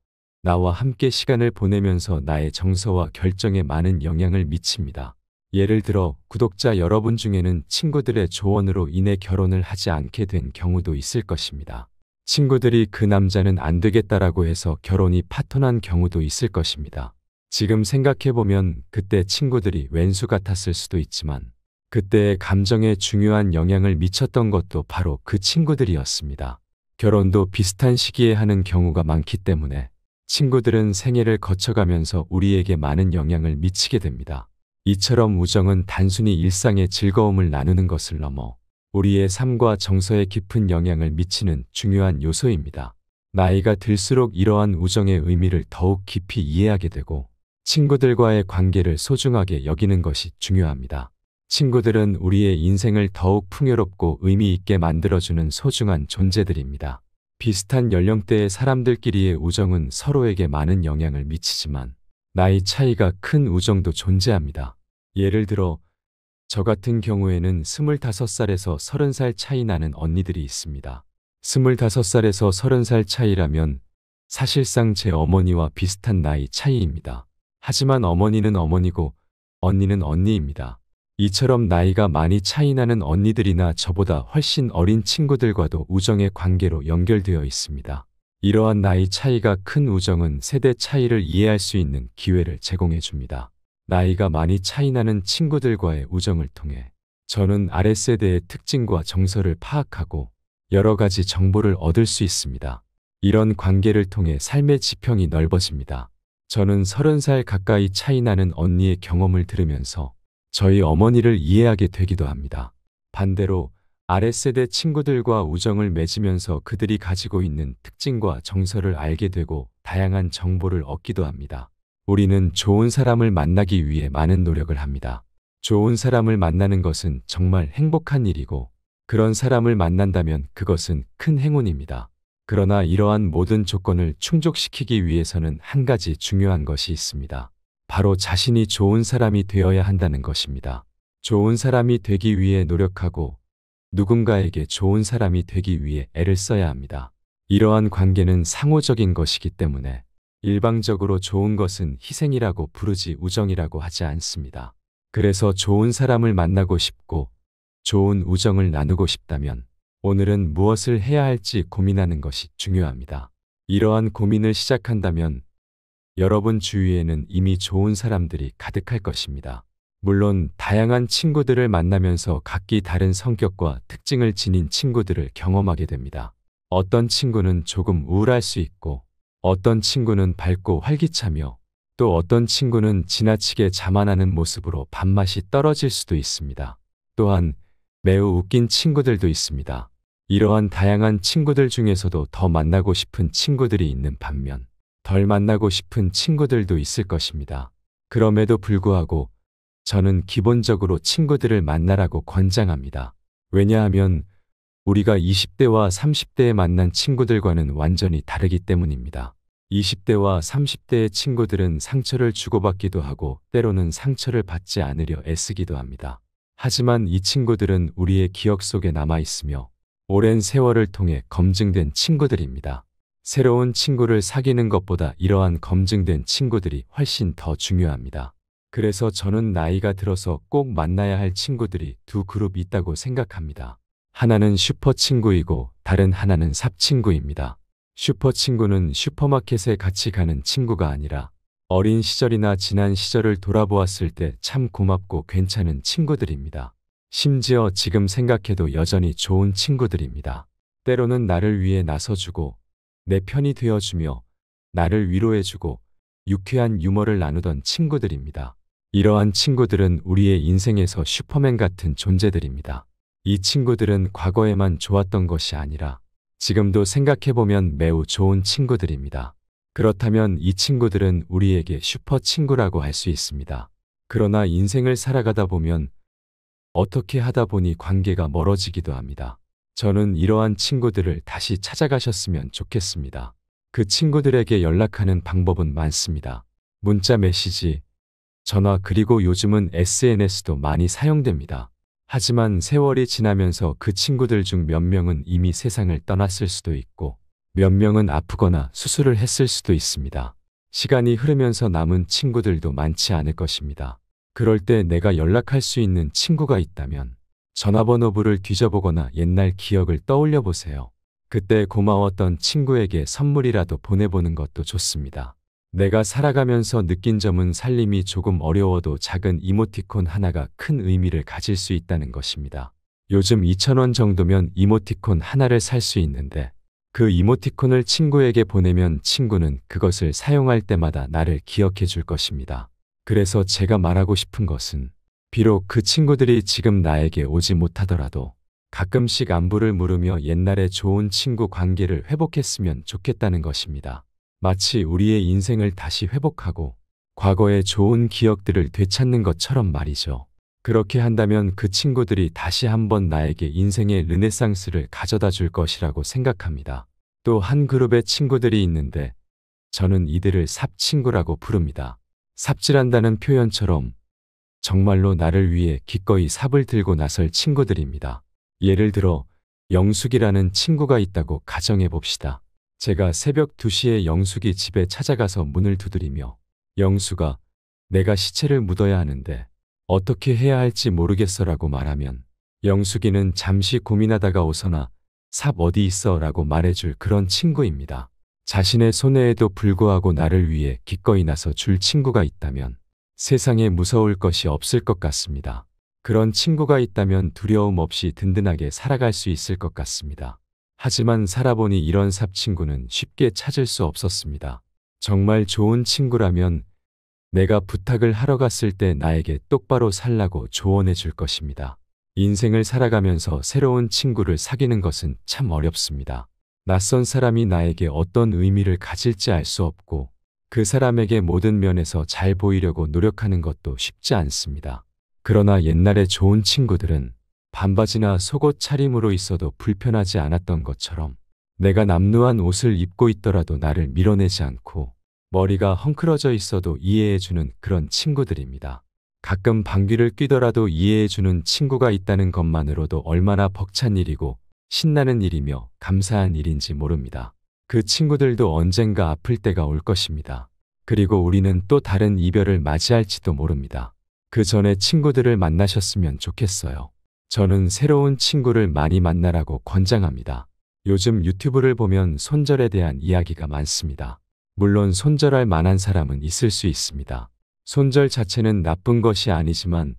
나와 함께 시간을 보내면서 나의 정서와 결정에 많은 영향을 미칩니다. 예를 들어 구독자 여러분 중에는 친구들의 조언으로 인해 결혼을 하지 않게 된 경우도 있을 것입니다. 친구들이 그 남자는 안 되겠다라고 해서 결혼이 파토난 경우도 있을 것입니다. 지금 생각해보면 그때 친구들이 왼수 같았을 수도 있지만 그때의 감정에 중요한 영향을 미쳤던 것도 바로 그 친구들이었습니다. 결혼도 비슷한 시기에 하는 경우가 많기 때문에 친구들은 생애를 거쳐가면서 우리에게 많은 영향을 미치게 됩니다. 이처럼 우정은 단순히 일상의 즐거움을 나누는 것을 넘어 우리의 삶과 정서에 깊은 영향을 미치는 중요한 요소입니다. 나이가 들수록 이러한 우정의 의미를 더욱 깊이 이해하게 되고 친구들과의 관계를 소중하게 여기는 것이 중요합니다. 친구들은 우리의 인생을 더욱 풍요롭고 의미 있게 만들어주는 소중한 존재들입니다. 비슷한 연령대의 사람들끼리의 우정은 서로에게 많은 영향을 미치지만 나이 차이가 큰 우정도 존재합니다. 예를 들어 저 같은 경우에는 25살에서 30살 차이 나는 언니들이 있습니다. 25살에서 30살 차이라면 사실상 제 어머니와 비슷한 나이 차이입니다. 하지만 어머니는 어머니고 언니는 언니입니다. 이처럼 나이가 많이 차이 나는 언니들이나 저보다 훨씬 어린 친구들과도 우정의 관계로 연결되어 있습니다. 이러한 나이 차이가 큰 우정은 세대 차이를 이해할 수 있는 기회를 제공해 줍니다. 나이가 많이 차이 나는 친구들과의 우정을 통해 저는 아랫세대의 특징과 정서를 파악하고 여러 가지 정보를 얻을 수 있습니다. 이런 관계를 통해 삶의 지평이 넓어집니다. 저는 30살 가까이 차이 나는 언니의 경험을 들으면서 저희 어머니를 이해하게 되기도 합니다. 반대로 아랫세대 친구들과 우정을 맺으면서 그들이 가지고 있는 특징과 정서를 알게 되고 다양한 정보를 얻기도 합니다. 우리는 좋은 사람을 만나기 위해 많은 노력을 합니다. 좋은 사람을 만나는 것은 정말 행복한 일이고 그런 사람을 만난다면 그것은 큰 행운입니다. 그러나 이러한 모든 조건을 충족시키기 위해서는 한 가지 중요한 것이 있습니다. 바로 자신이 좋은 사람이 되어야 한다는 것입니다. 좋은 사람이 되기 위해 노력하고 누군가에게 좋은 사람이 되기 위해 애를 써야 합니다. 이러한 관계는 상호적인 것이기 때문에 일방적으로 좋은 것은 희생이라고 부르지 우정이라고 하지 않습니다. 그래서 좋은 사람을 만나고 싶고 좋은 우정을 나누고 싶다면 오늘은 무엇을 해야 할지 고민하는 것이 중요합니다. 이러한 고민을 시작한다면 여러분 주위에는 이미 좋은 사람들이 가득할 것입니다. 물론 다양한 친구들을 만나면서 각기 다른 성격과 특징을 지닌 친구들을 경험하게 됩니다. 어떤 친구는 조금 우울할 수 있고 어떤 친구는 밝고 활기차며 또 어떤 친구는 지나치게 자만하는 모습으로 밥맛이 떨어질 수도 있습니다. 또한 매우 웃긴 친구들도 있습니다. 이러한 다양한 친구들 중에서도 더 만나고 싶은 친구들이 있는 반면 덜 만나고 싶은 친구들도 있을 것입니다. 그럼에도 불구하고 저는 기본적으로 친구들을 만나라고 권장합니다. 왜냐하면 우리가 20대와 30대에 만난 친구들과는 완전히 다르기 때문입니다. 20대와 30대의 친구들은 상처를 주고받기도 하고 때로는 상처를 받지 않으려 애쓰기도 합니다. 하지만 이 친구들은 우리의 기억 속에 남아 있으며 오랜 세월을 통해 검증된 친구들입니다. 새로운 친구를 사귀는 것보다 이러한 검증된 친구들이 훨씬 더 중요합니다. 그래서 저는 나이가 들어서 꼭 만나야 할 친구들이 두 그룹 있다고 생각합니다. 하나는 슈퍼 친구이고 다른 하나는 삽 친구입니다. 슈퍼 친구는 슈퍼마켓에 같이 가는 친구가 아니라 어린 시절이나 지난 시절을 돌아보았을 때 참 고맙고 괜찮은 친구들입니다. 심지어 지금 생각해도 여전히 좋은 친구들입니다. 때로는 나를 위해 나서주고 내 편이 되어주며 나를 위로해주고 유쾌한 유머를 나누던 친구들입니다. 이러한 친구들은 우리의 인생에서 슈퍼맨 같은 존재들입니다. 이 친구들은 과거에만 좋았던 것이 아니라 지금도 생각해보면 매우 좋은 친구들입니다. 그렇다면 이 친구들은 우리에게 슈퍼 친구라고 할 수 있습니다. 그러나 인생을 살아가다 보면 어떻게 하다 보니 관계가 멀어지기도 합니다. 저는 이러한 친구들을 다시 찾아가셨으면 좋겠습니다. 그 친구들에게 연락하는 방법은 많습니다. 문자 메시지, 전화 그리고 요즘은 SNS도 많이 사용됩니다. 하지만 세월이 지나면서 그 친구들 중 몇 명은 이미 세상을 떠났을 수도 있고 몇 명은 아프거나 수술을 했을 수도 있습니다. 시간이 흐르면서 남은 친구들도 많지 않을 것입니다. 그럴 때 내가 연락할 수 있는 친구가 있다면 전화번호부를 뒤져보거나 옛날 기억을 떠올려 보세요. 그때 고마웠던 친구에게 선물이라도 보내보는 것도 좋습니다. 내가 살아가면서 느낀 점은 살림이 조금 어려워도 작은 이모티콘 하나가 큰 의미를 가질 수 있다는 것입니다. 요즘 2,000원 정도면 이모티콘 하나를 살 수 있는데 그 이모티콘을 친구에게 보내면 친구는 그것을 사용할 때마다 나를 기억해 줄 것입니다. 그래서 제가 말하고 싶은 것은 비록 그 친구들이 지금 나에게 오지 못하더라도 가끔씩 안부를 물으며 옛날의 좋은 친구 관계를 회복했으면 좋겠다는 것입니다. 마치 우리의 인생을 다시 회복하고 과거의 좋은 기억들을 되찾는 것처럼 말이죠. 그렇게 한다면 그 친구들이 다시 한번 나에게 인생의 르네상스를 가져다 줄 것이라고 생각합니다. 또 한 그룹의 친구들이 있는데 저는 이들을 삽 친구라고 부릅니다. 삽질한다는 표현처럼 정말로 나를 위해 기꺼이 삽을 들고 나설 친구들입니다. 예를 들어 영숙이라는 친구가 있다고 가정해 봅시다. 제가 새벽 2시에 영숙이 집에 찾아가서 문을 두드리며 영숙아, 내가 시체를 묻어야 하는데 어떻게 해야 할지 모르겠어라고 말하면 영숙이는 잠시 고민하다가 오서나 삽 어디 있어? 라고 말해줄 그런 친구입니다. 자신의 손해에도 불구하고 나를 위해 기꺼이 나서 줄 친구가 있다면 세상에 무서울 것이 없을 것 같습니다. 그런 친구가 있다면 두려움 없이 든든하게 살아갈 수 있을 것 같습니다. 하지만 살아보니 이런 삽 친구는 쉽게 찾을 수 없었습니다. 정말 좋은 친구라면 내가 부탁을 하러 갔을 때 나에게 똑바로 살라고 조언해 줄 것입니다. 인생을 살아가면서 새로운 친구를 사귀는 것은 참 어렵습니다. 낯선 사람이 나에게 어떤 의미를 가질지 알 수 없고 그 사람에게 모든 면에서 잘 보이려고 노력하는 것도 쉽지 않습니다. 그러나 옛날에 좋은 친구들은 반바지나 속옷 차림으로 있어도 불편하지 않았던 것처럼 내가 남루한 옷을 입고 있더라도 나를 밀어내지 않고 머리가 헝클어져 있어도 이해해주는 그런 친구들입니다. 가끔 방귀를 뀌더라도 이해해주는 친구가 있다는 것만으로도 얼마나 벅찬 일이고 신나는 일이며 감사한 일인지 모릅니다. 그 친구들도 언젠가 아플 때가 올 것입니다. 그리고 우리는 또 다른 이별을 맞이할지도 모릅니다. 그 전에 친구들을 만나셨으면 좋겠어요. 저는 새로운 친구를 많이 만나라고 권장합니다. 요즘 유튜브를 보면 손절에 대한 이야기가 많습니다. 물론 손절할 만한 사람은 있을 수 있습니다. 손절 자체는 나쁜 것이 아니지만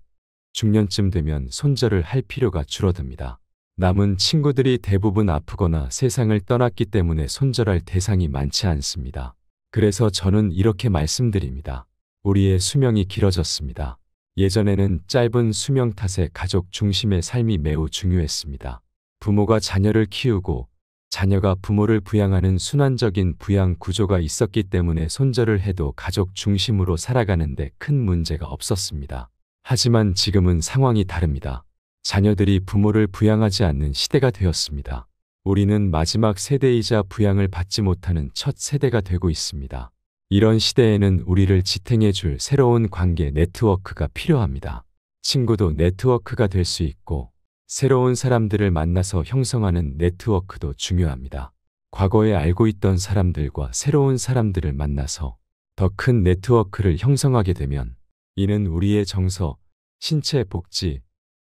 중년쯤 되면 손절을 할 필요가 줄어듭니다. 남은 친구들이 대부분 아프거나 세상을 떠났기 때문에 손절할 대상이 많지 않습니다. 그래서 저는 이렇게 말씀드립니다. 우리의 수명이 길어졌습니다. 예전에는 짧은 수명 탓에 가족 중심의 삶이 매우 중요했습니다. 부모가 자녀를 키우고 자녀가 부모를 부양하는 순환적인 부양 구조가 있었기 때문에 손절을 해도 가족 중심으로 살아가는데 큰 문제가 없었습니다. 하지만 지금은 상황이 다릅니다. 자녀들이 부모를 부양하지 않는 시대가 되었습니다. 우리는 마지막 세대이자 부양을 받지 못하는 첫 세대가 되고 있습니다. 이런 시대에는 우리를 지탱해 줄 새로운 관계 네트워크가 필요합니다. 친구도 네트워크가 될 수 있고 새로운 사람들을 만나서 형성하는 네트워크도 중요합니다. 과거에 알고 있던 사람들과 새로운 사람들을 만나서 더 큰 네트워크를 형성하게 되면 이는 우리의 정서, 신체 복지,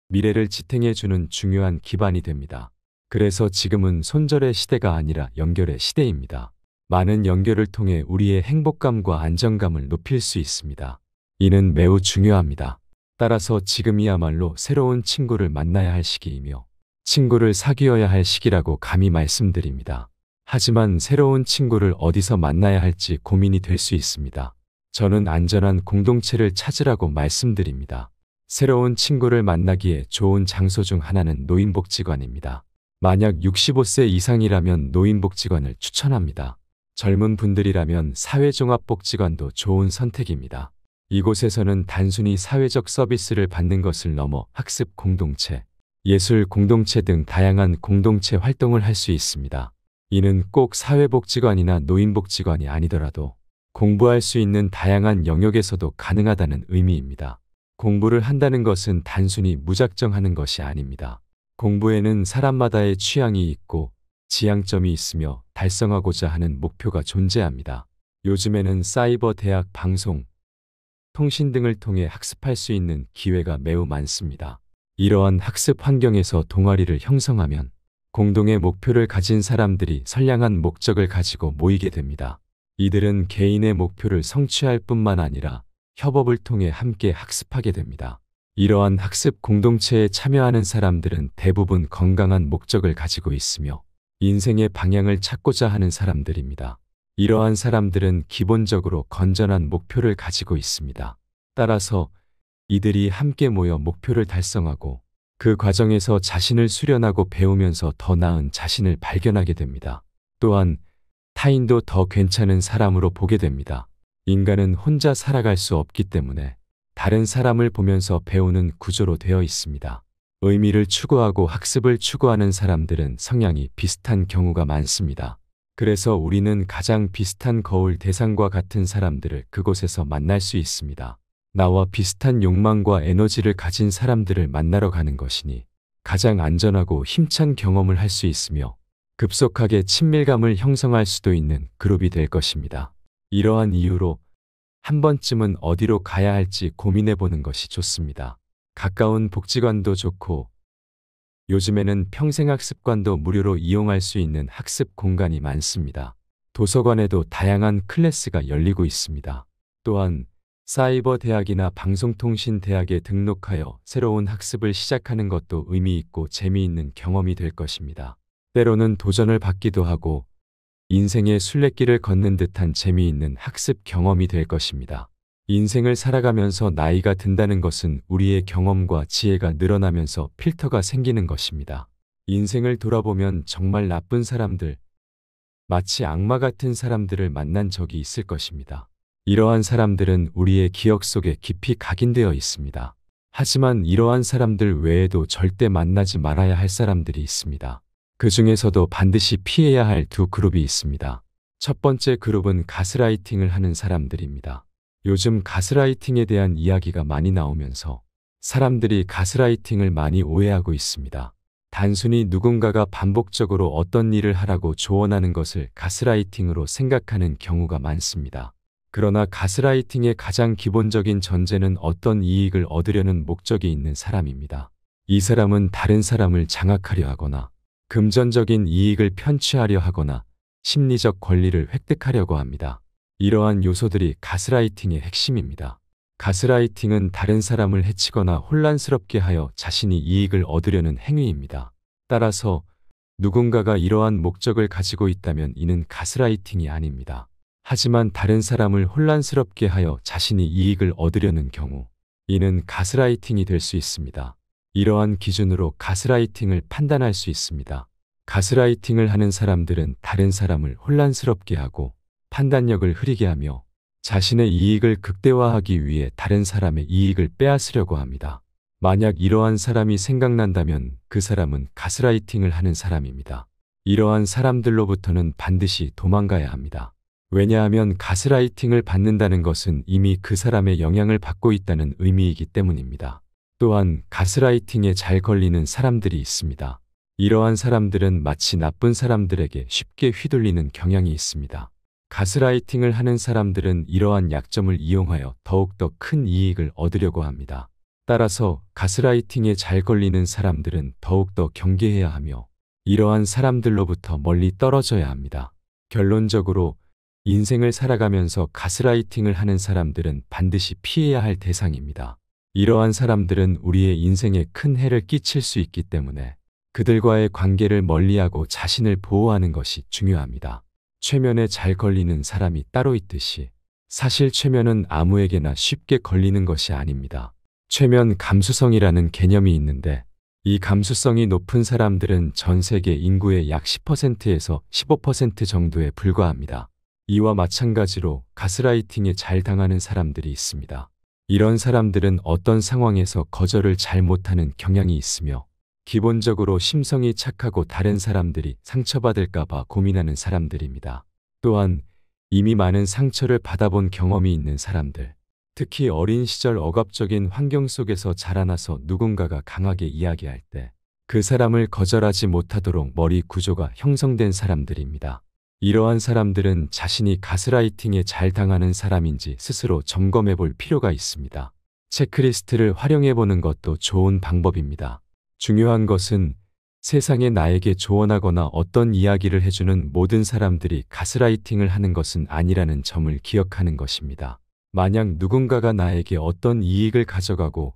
미래를 지탱해주는 중요한 기반이 됩니다. 그래서 지금은 손절의 시대가 아니라 연결의 시대입니다. 많은 연결을 통해 우리의 행복감과 안정감을 높일 수 있습니다. 이는 매우 중요합니다. 따라서 지금이야말로 새로운 친구를 만나야 할 시기이며 친구를 사귀어야 할 시기라고 감히 말씀드립니다. 하지만 새로운 친구를 어디서 만나야 할지 고민이 될 수 있습니다. 저는 안전한 공동체를 찾으라고 말씀드립니다. 새로운 친구를 만나기에 좋은 장소 중 하나는 노인복지관입니다. 만약 65세 이상이라면 노인복지관을 추천합니다. 젊은 분들이라면 사회종합복지관도 좋은 선택입니다. 이곳에서는 단순히 사회적 서비스를 받는 것을 넘어 학습 공동체, 예술 공동체 등 다양한 공동체 활동을 할 수 있습니다. 이는 꼭 사회복지관이나 노인복지관이 아니더라도 공부할 수 있는 다양한 영역에서도 가능하다는 의미입니다. 공부를 한다는 것은 단순히 무작정 하는 것이 아닙니다. 공부에는 사람마다의 취향이 있고 지향점이 있으며 달성하고자 하는 목표가 존재합니다. 요즘에는 사이버 대학, 방송, 통신 등을 통해 학습할 수 있는 기회가 매우 많습니다. 이러한 학습 환경에서 동아리를 형성하면 공동의 목표를 가진 사람들이 선량한 목적을 가지고 모이게 됩니다. 이들은 개인의 목표를 성취할 뿐만 아니라 협업을 통해 함께 학습하게 됩니다. 이러한 학습 공동체에 참여하는 사람들은 대부분 건강한 목적을 가지고 있으며 인생의 방향을 찾고자 하는 사람들입니다. 이러한 사람들은 기본적으로 건전한 목표를 가지고 있습니다. 따라서 이들이 함께 모여 목표를 달성하고 그 과정에서 자신을 수련하고 배우면서 더 나은 자신을 발견하게 됩니다. 또한 타인도 더 괜찮은 사람으로 보게 됩니다. 인간은 혼자 살아갈 수 없기 때문에 다른 사람을 보면서 배우는 구조로 되어 있습니다. 의미를 추구하고 학습을 추구하는 사람들은 성향이 비슷한 경우가 많습니다. 그래서 우리는 가장 비슷한 거울 대상과 같은 사람들을 그곳에서 만날 수 있습니다. 나와 비슷한 욕망과 에너지를 가진 사람들을 만나러 가는 것이니 가장 안전하고 힘찬 경험을 할 수 있으며 급속하게 친밀감을 형성할 수도 있는 그룹이 될 것입니다. 이러한 이유로 한 번쯤은 어디로 가야 할지 고민해 보는 것이 좋습니다. 가까운 복지관도 좋고 요즘에는 평생학습관도 무료로 이용할 수 있는 학습 공간이 많습니다. 도서관에도 다양한 클래스가 열리고 있습니다. 또한 사이버 대학이나 방송통신 대학에 등록하여 새로운 학습을 시작하는 것도 의미 있고 재미있는 경험이 될 것입니다. 때로는 도전을 받기도 하고 인생의 순례길을 걷는 듯한 재미있는 학습 경험이 될 것입니다. 인생을 살아가면서 나이가 든다는 것은 우리의 경험과 지혜가 늘어나면서 필터가 생기는 것입니다. 인생을 돌아보면 정말 나쁜 사람들, 마치 악마 같은 사람들을 만난 적이 있을 것입니다. 이러한 사람들은 우리의 기억 속에 깊이 각인되어 있습니다. 하지만 이러한 사람들 외에도 절대 만나지 말아야 할 사람들이 있습니다. 그 중에서도 반드시 피해야 할 두 그룹이 있습니다. 첫 번째 그룹은 가스라이팅을 하는 사람들입니다. 요즘 가스라이팅에 대한 이야기가 많이 나오면서 사람들이 가스라이팅을 많이 오해하고 있습니다. 단순히 누군가가 반복적으로 어떤 일을 하라고 조언하는 것을 가스라이팅으로 생각하는 경우가 많습니다. 그러나 가스라이팅의 가장 기본적인 전제는 어떤 이익을 얻으려는 목적이 있는 사람입니다. 이 사람은 다른 사람을 장악하려 하거나 금전적인 이익을 편취하려 하거나 심리적 권리를 획득하려고 합니다. 이러한 요소들이 가스라이팅의 핵심입니다. 가스라이팅은 다른 사람을 해치거나 혼란스럽게 하여 자신이 이익을 얻으려는 행위입니다. 따라서 누군가가 이러한 목적을 가지고 있다면 이는 가스라이팅이 아닙니다. 하지만 다른 사람을 혼란스럽게 하여 자신이 이익을 얻으려는 경우 이는 가스라이팅이 될 수 있습니다. 이러한 기준으로 가스라이팅을 판단할 수 있습니다. 가스라이팅을 하는 사람들은 다른 사람을 혼란스럽게 하고 판단력을 흐리게 하며 자신의 이익을 극대화하기 위해 다른 사람의 이익을 빼앗으려고 합니다. 만약 이러한 사람이 생각난다면 그 사람은 가스라이팅을 하는 사람입니다. 이러한 사람들로부터는 반드시 도망가야 합니다. 왜냐하면 가스라이팅을 받는다는 것은 이미 그 사람의 영향을 받고 있다는 의미이기 때문입니다. 또한 가스라이팅에 잘 걸리는 사람들이 있습니다. 이러한 사람들은 마치 나쁜 사람들에게 쉽게 휘둘리는 경향이 있습니다. 가스라이팅을 하는 사람들은 이러한 약점을 이용하여 더욱더 큰 이익을 얻으려고 합니다. 따라서 가스라이팅에 잘 걸리는 사람들은 더욱더 경계해야 하며 이러한 사람들로부터 멀리 떨어져야 합니다. 결론적으로 인생을 살아가면서 가스라이팅을 하는 사람들은 반드시 피해야 할 대상입니다. 이러한 사람들은 우리의 인생에 큰 해를 끼칠 수 있기 때문에 그들과의 관계를 멀리하고 자신을 보호하는 것이 중요합니다. 최면에 잘 걸리는 사람이 따로 있듯이 사실 최면은 아무에게나 쉽게 걸리는 것이 아닙니다. 최면 감수성이라는 개념이 있는데 이 감수성이 높은 사람들은 전 세계 인구의 약 10%에서 15% 정도에 불과합니다. 이와 마찬가지로 가스라이팅에 잘 당하는 사람들이 있습니다. 이런 사람들은 어떤 상황에서 거절을 잘 못하는 경향이 있으며 기본적으로 심성이 착하고 다른 사람들이 상처받을까 봐 고민하는 사람들입니다. 또한 이미 많은 상처를 받아본 경험이 있는 사람들, 특히 어린 시절 억압적인 환경 속에서 자라나서 누군가가 강하게 이야기할 때 그 사람을 거절하지 못하도록 머리 구조가 형성된 사람들입니다. 이러한 사람들은 자신이 가스라이팅에 잘 당하는 사람인지 스스로 점검해 볼 필요가 있습니다. 체크리스트를 활용해 보는 것도 좋은 방법입니다. 중요한 것은 세상에 나에게 조언하거나 어떤 이야기를 해주는 모든 사람들이 가스라이팅을 하는 것은 아니라는 점을 기억하는 것입니다. 만약 누군가가 나에게 어떤 이익을 가져가고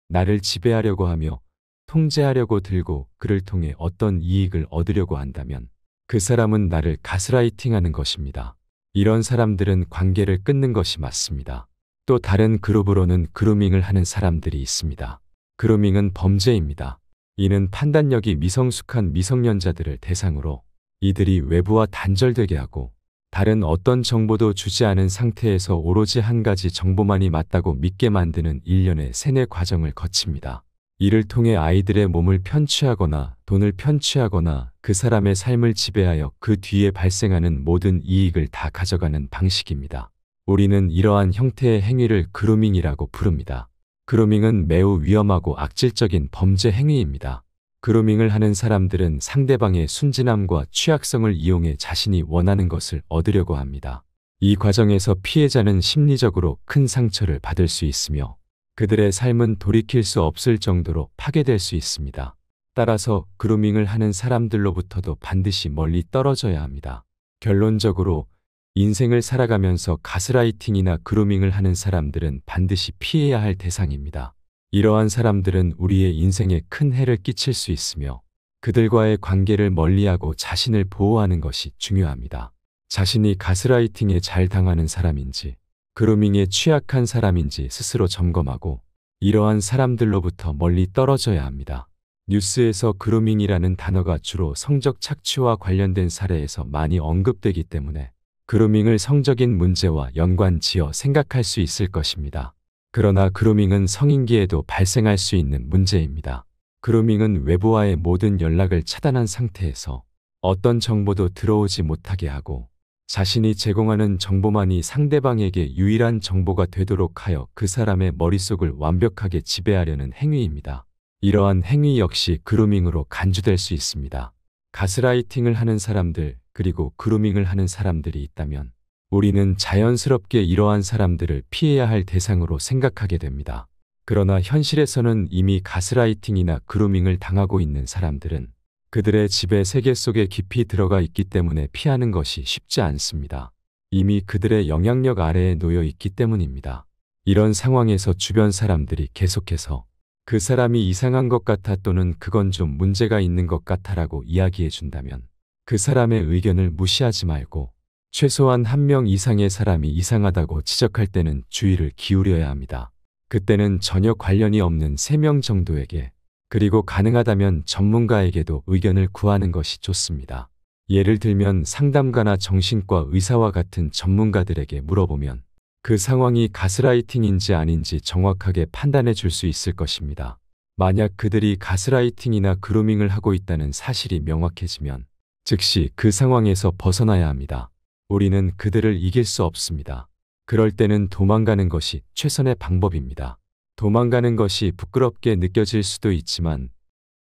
나를 지배하려고 하며 통제하려고 들고 그를 통해 어떤 이익을 얻으려고 한다면 그 사람은 나를 가스라이팅하는 것입니다. 이런 사람들은 관계를 끊는 것이 맞습니다. 또 다른 그룹으로는 그루밍을 하는 사람들이 있습니다. 그루밍은 범죄입니다. 이는 판단력이 미성숙한 미성년자들을 대상으로 이들이 외부와 단절되게 하고 다른 어떤 정보도 주지 않은 상태에서 오로지 한 가지 정보만이 맞다고 믿게 만드는 일련의 세뇌 과정을 거칩니다. 이를 통해 아이들의 몸을 편취하거나 돈을 편취하거나 그 사람의 삶을 지배하여 그 뒤에 발생하는 모든 이익을 다 가져가는 방식입니다. 우리는 이러한 형태의 행위를 그루밍이라고 부릅니다. 그루밍은 매우 위험하고 악질적인 범죄 행위입니다. 그루밍을 하는 사람들은 상대방의 순진함과 취약성을 이용해 자신이 원하는 것을 얻으려고 합니다. 이 과정에서 피해자는 심리적으로 큰 상처를 받을 수 있으며 그들의 삶은 돌이킬 수 없을 정도로 파괴될 수 있습니다. 따라서 그루밍을 하는 사람들로부터도 반드시 멀리 떨어져야 합니다. 결론적으로 인생을 살아가면서 가스라이팅이나 그루밍을 하는 사람들은 반드시 피해야 할 대상입니다. 이러한 사람들은 우리의 인생에 큰 해를 끼칠 수 있으며 그들과의 관계를 멀리하고 자신을 보호하는 것이 중요합니다. 자신이 가스라이팅에 잘 당하는 사람인지 그루밍에 취약한 사람인지 스스로 점검하고 이러한 사람들로부터 멀리 떨어져야 합니다. 뉴스에서 그루밍이라는 단어가 주로 성적 착취와 관련된 사례에서 많이 언급되기 때문에 그루밍을 성적인 문제와 연관지어 생각할 수 있을 것입니다. 그러나 그루밍은 성인기에도 발생할 수 있는 문제입니다. 그루밍은 외부와의 모든 연락을 차단한 상태에서 어떤 정보도 들어오지 못하게 하고 자신이 제공하는 정보만이 상대방에게 유일한 정보가 되도록 하여 그 사람의 머릿속을 완벽하게 지배하려는 행위입니다. 이러한 행위 역시 그루밍으로 간주될 수 있습니다. 가스라이팅을 하는 사람들 그리고 그루밍을 하는 사람들이 있다면 우리는 자연스럽게 이러한 사람들을 피해야 할 대상으로 생각하게 됩니다. 그러나 현실에서는 이미 가스라이팅이나 그루밍을 당하고 있는 사람들은 그들의 지배 세계 속에 깊이 들어가 있기 때문에 피하는 것이 쉽지 않습니다. 이미 그들의 영향력 아래에 놓여 있기 때문입니다. 이런 상황에서 주변 사람들이 계속해서 그 사람이 이상한 것 같아 또는 그건 좀 문제가 있는 것 같아라고 이야기해 준다면 그 사람의 의견을 무시하지 말고 최소한 한 명 이상의 사람이 이상하다고 지적할 때는 주의를 기울여야 합니다. 그때는 전혀 관련이 없는 3명 정도에게 그리고 가능하다면 전문가에게도 의견을 구하는 것이 좋습니다. 예를 들면 상담가나 정신과 의사와 같은 전문가들에게 물어보면 그 상황이 가스라이팅인지 아닌지 정확하게 판단해 줄 수 있을 것입니다. 만약 그들이 가스라이팅이나 그루밍을 하고 있다는 사실이 명확해지면 즉시 그 상황에서 벗어나야 합니다. 우리는 그들을 이길 수 없습니다. 그럴 때는 도망가는 것이 최선의 방법입니다. 도망가는 것이 부끄럽게 느껴질 수도 있지만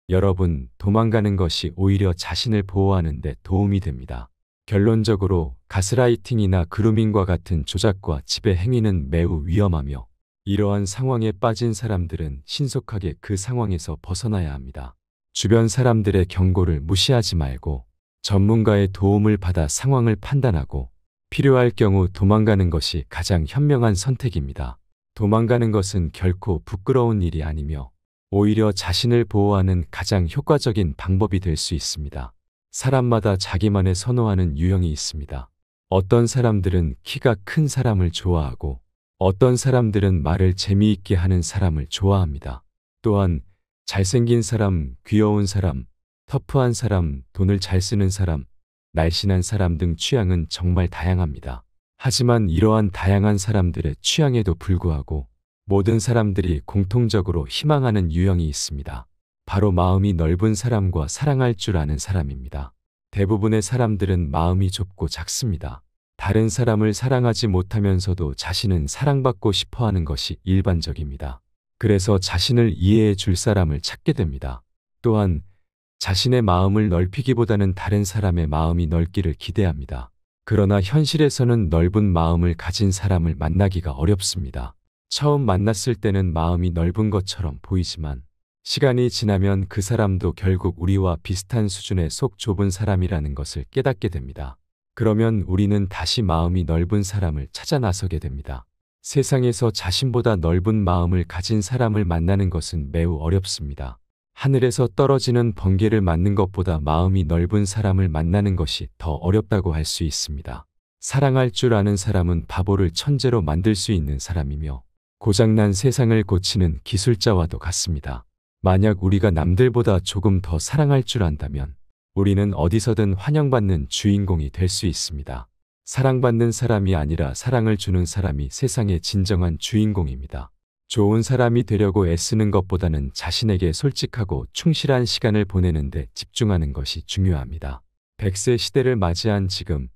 여러분, 도망가는 것이 오히려 자신을 보호하는 데 도움이 됩니다. 결론적으로 가스라이팅이나 그루밍과 같은 조작과 지배 행위는 매우 위험하며 이러한 상황에 빠진 사람들은 신속하게 그 상황에서 벗어나야 합니다. 주변 사람들의 경고를 무시하지 말고 전문가의 도움을 받아 상황을 판단하고 필요할 경우 도망가는 것이 가장 현명한 선택입니다. 도망가는 것은 결코 부끄러운 일이 아니며 오히려 자신을 보호하는 가장 효과적인 방법이 될 수 있습니다. 사람마다 자기만의 선호하는 유형이 있습니다. 어떤 사람들은 키가 큰 사람을 좋아하고 어떤 사람들은 말을 재미있게 하는 사람을 좋아합니다. 또한 잘생긴 사람, 귀여운 사람, 터프한 사람, 돈을 잘 쓰는 사람, 날씬한 사람 등 취향은 정말 다양합니다. 하지만 이러한 다양한 사람들의 취향에도 불구하고 모든 사람들이 공통적으로 희망하는 유형이 있습니다. 바로 마음이 넓은 사람과 사랑할 줄 아는 사람입니다. 대부분의 사람들은 마음이 좁고 작습니다. 다른 사람을 사랑하지 못하면서도 자신은 사랑받고 싶어 하는 것이 일반적입니다. 그래서 자신을 이해해 줄 사람을 찾게 됩니다. 또한 자신의 마음을 넓히기보다는 다른 사람의 마음이 넓기를 기대합니다. 그러나 현실에서는 넓은 마음을 가진 사람을 만나기가 어렵습니다. 처음 만났을 때는 마음이 넓은 것처럼 보이지만 시간이 지나면 그 사람도 결국 우리와 비슷한 수준의 속 좁은 사람이라는 것을 깨닫게 됩니다. 그러면 우리는 다시 마음이 넓은 사람을 찾아 나서게 됩니다. 세상에서 자신보다 넓은 마음을 가진 사람을 만나는 것은 매우 어렵습니다. 하늘에서 떨어지는 번개를 맞는 것보다 마음이 넓은 사람을 만나는 것이 더 어렵다고 할 수 있습니다. 사랑할 줄 아는 사람은 바보를 천재로 만들 수 있는 사람이며 고장난 세상을 고치는 기술자와도 같습니다. 만약 우리가 남들보다 조금 더 사랑할 줄 안다면 우리는 어디서든 환영받는 주인공이 될 수 있습니다. 사랑받는 사람이 아니라 사랑을 주는 사람이 세상의 진정한 주인공입니다. 좋은 사람이 되려고 애쓰는 것보다는 자신에게 솔직하고 충실한 시간을 보내는 데 집중하는 것이 중요합니다. 100세 시대를 맞이한 지금,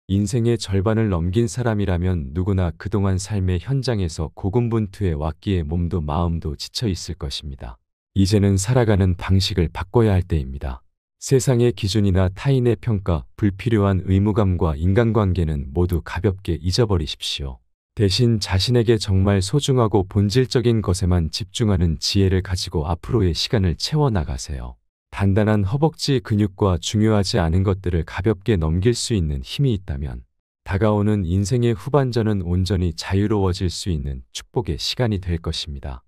인생의 절반을 넘긴 사람이라면 누구나 그동안 삶의 현장에서 고군분투해 왔기에 몸도 마음도 지쳐 있을 것입니다. 이제는 살아가는 방식을 바꿔야 할 때입니다. 세상의 기준이나 타인의 평가, 불필요한 의무감과 인간관계는 모두 가볍게 잊어버리십시오. 대신 자신에게 정말 소중하고 본질적인 것에만 집중하는 지혜를 가지고 앞으로의 시간을 채워나가세요. 단단한 허벅지 근육과 중요하지 않은 것들을 가볍게 넘길 수 있는 힘이 있다면 다가오는 인생의 후반전은 온전히 자유로워질 수 있는 축복의 시간이 될 것입니다.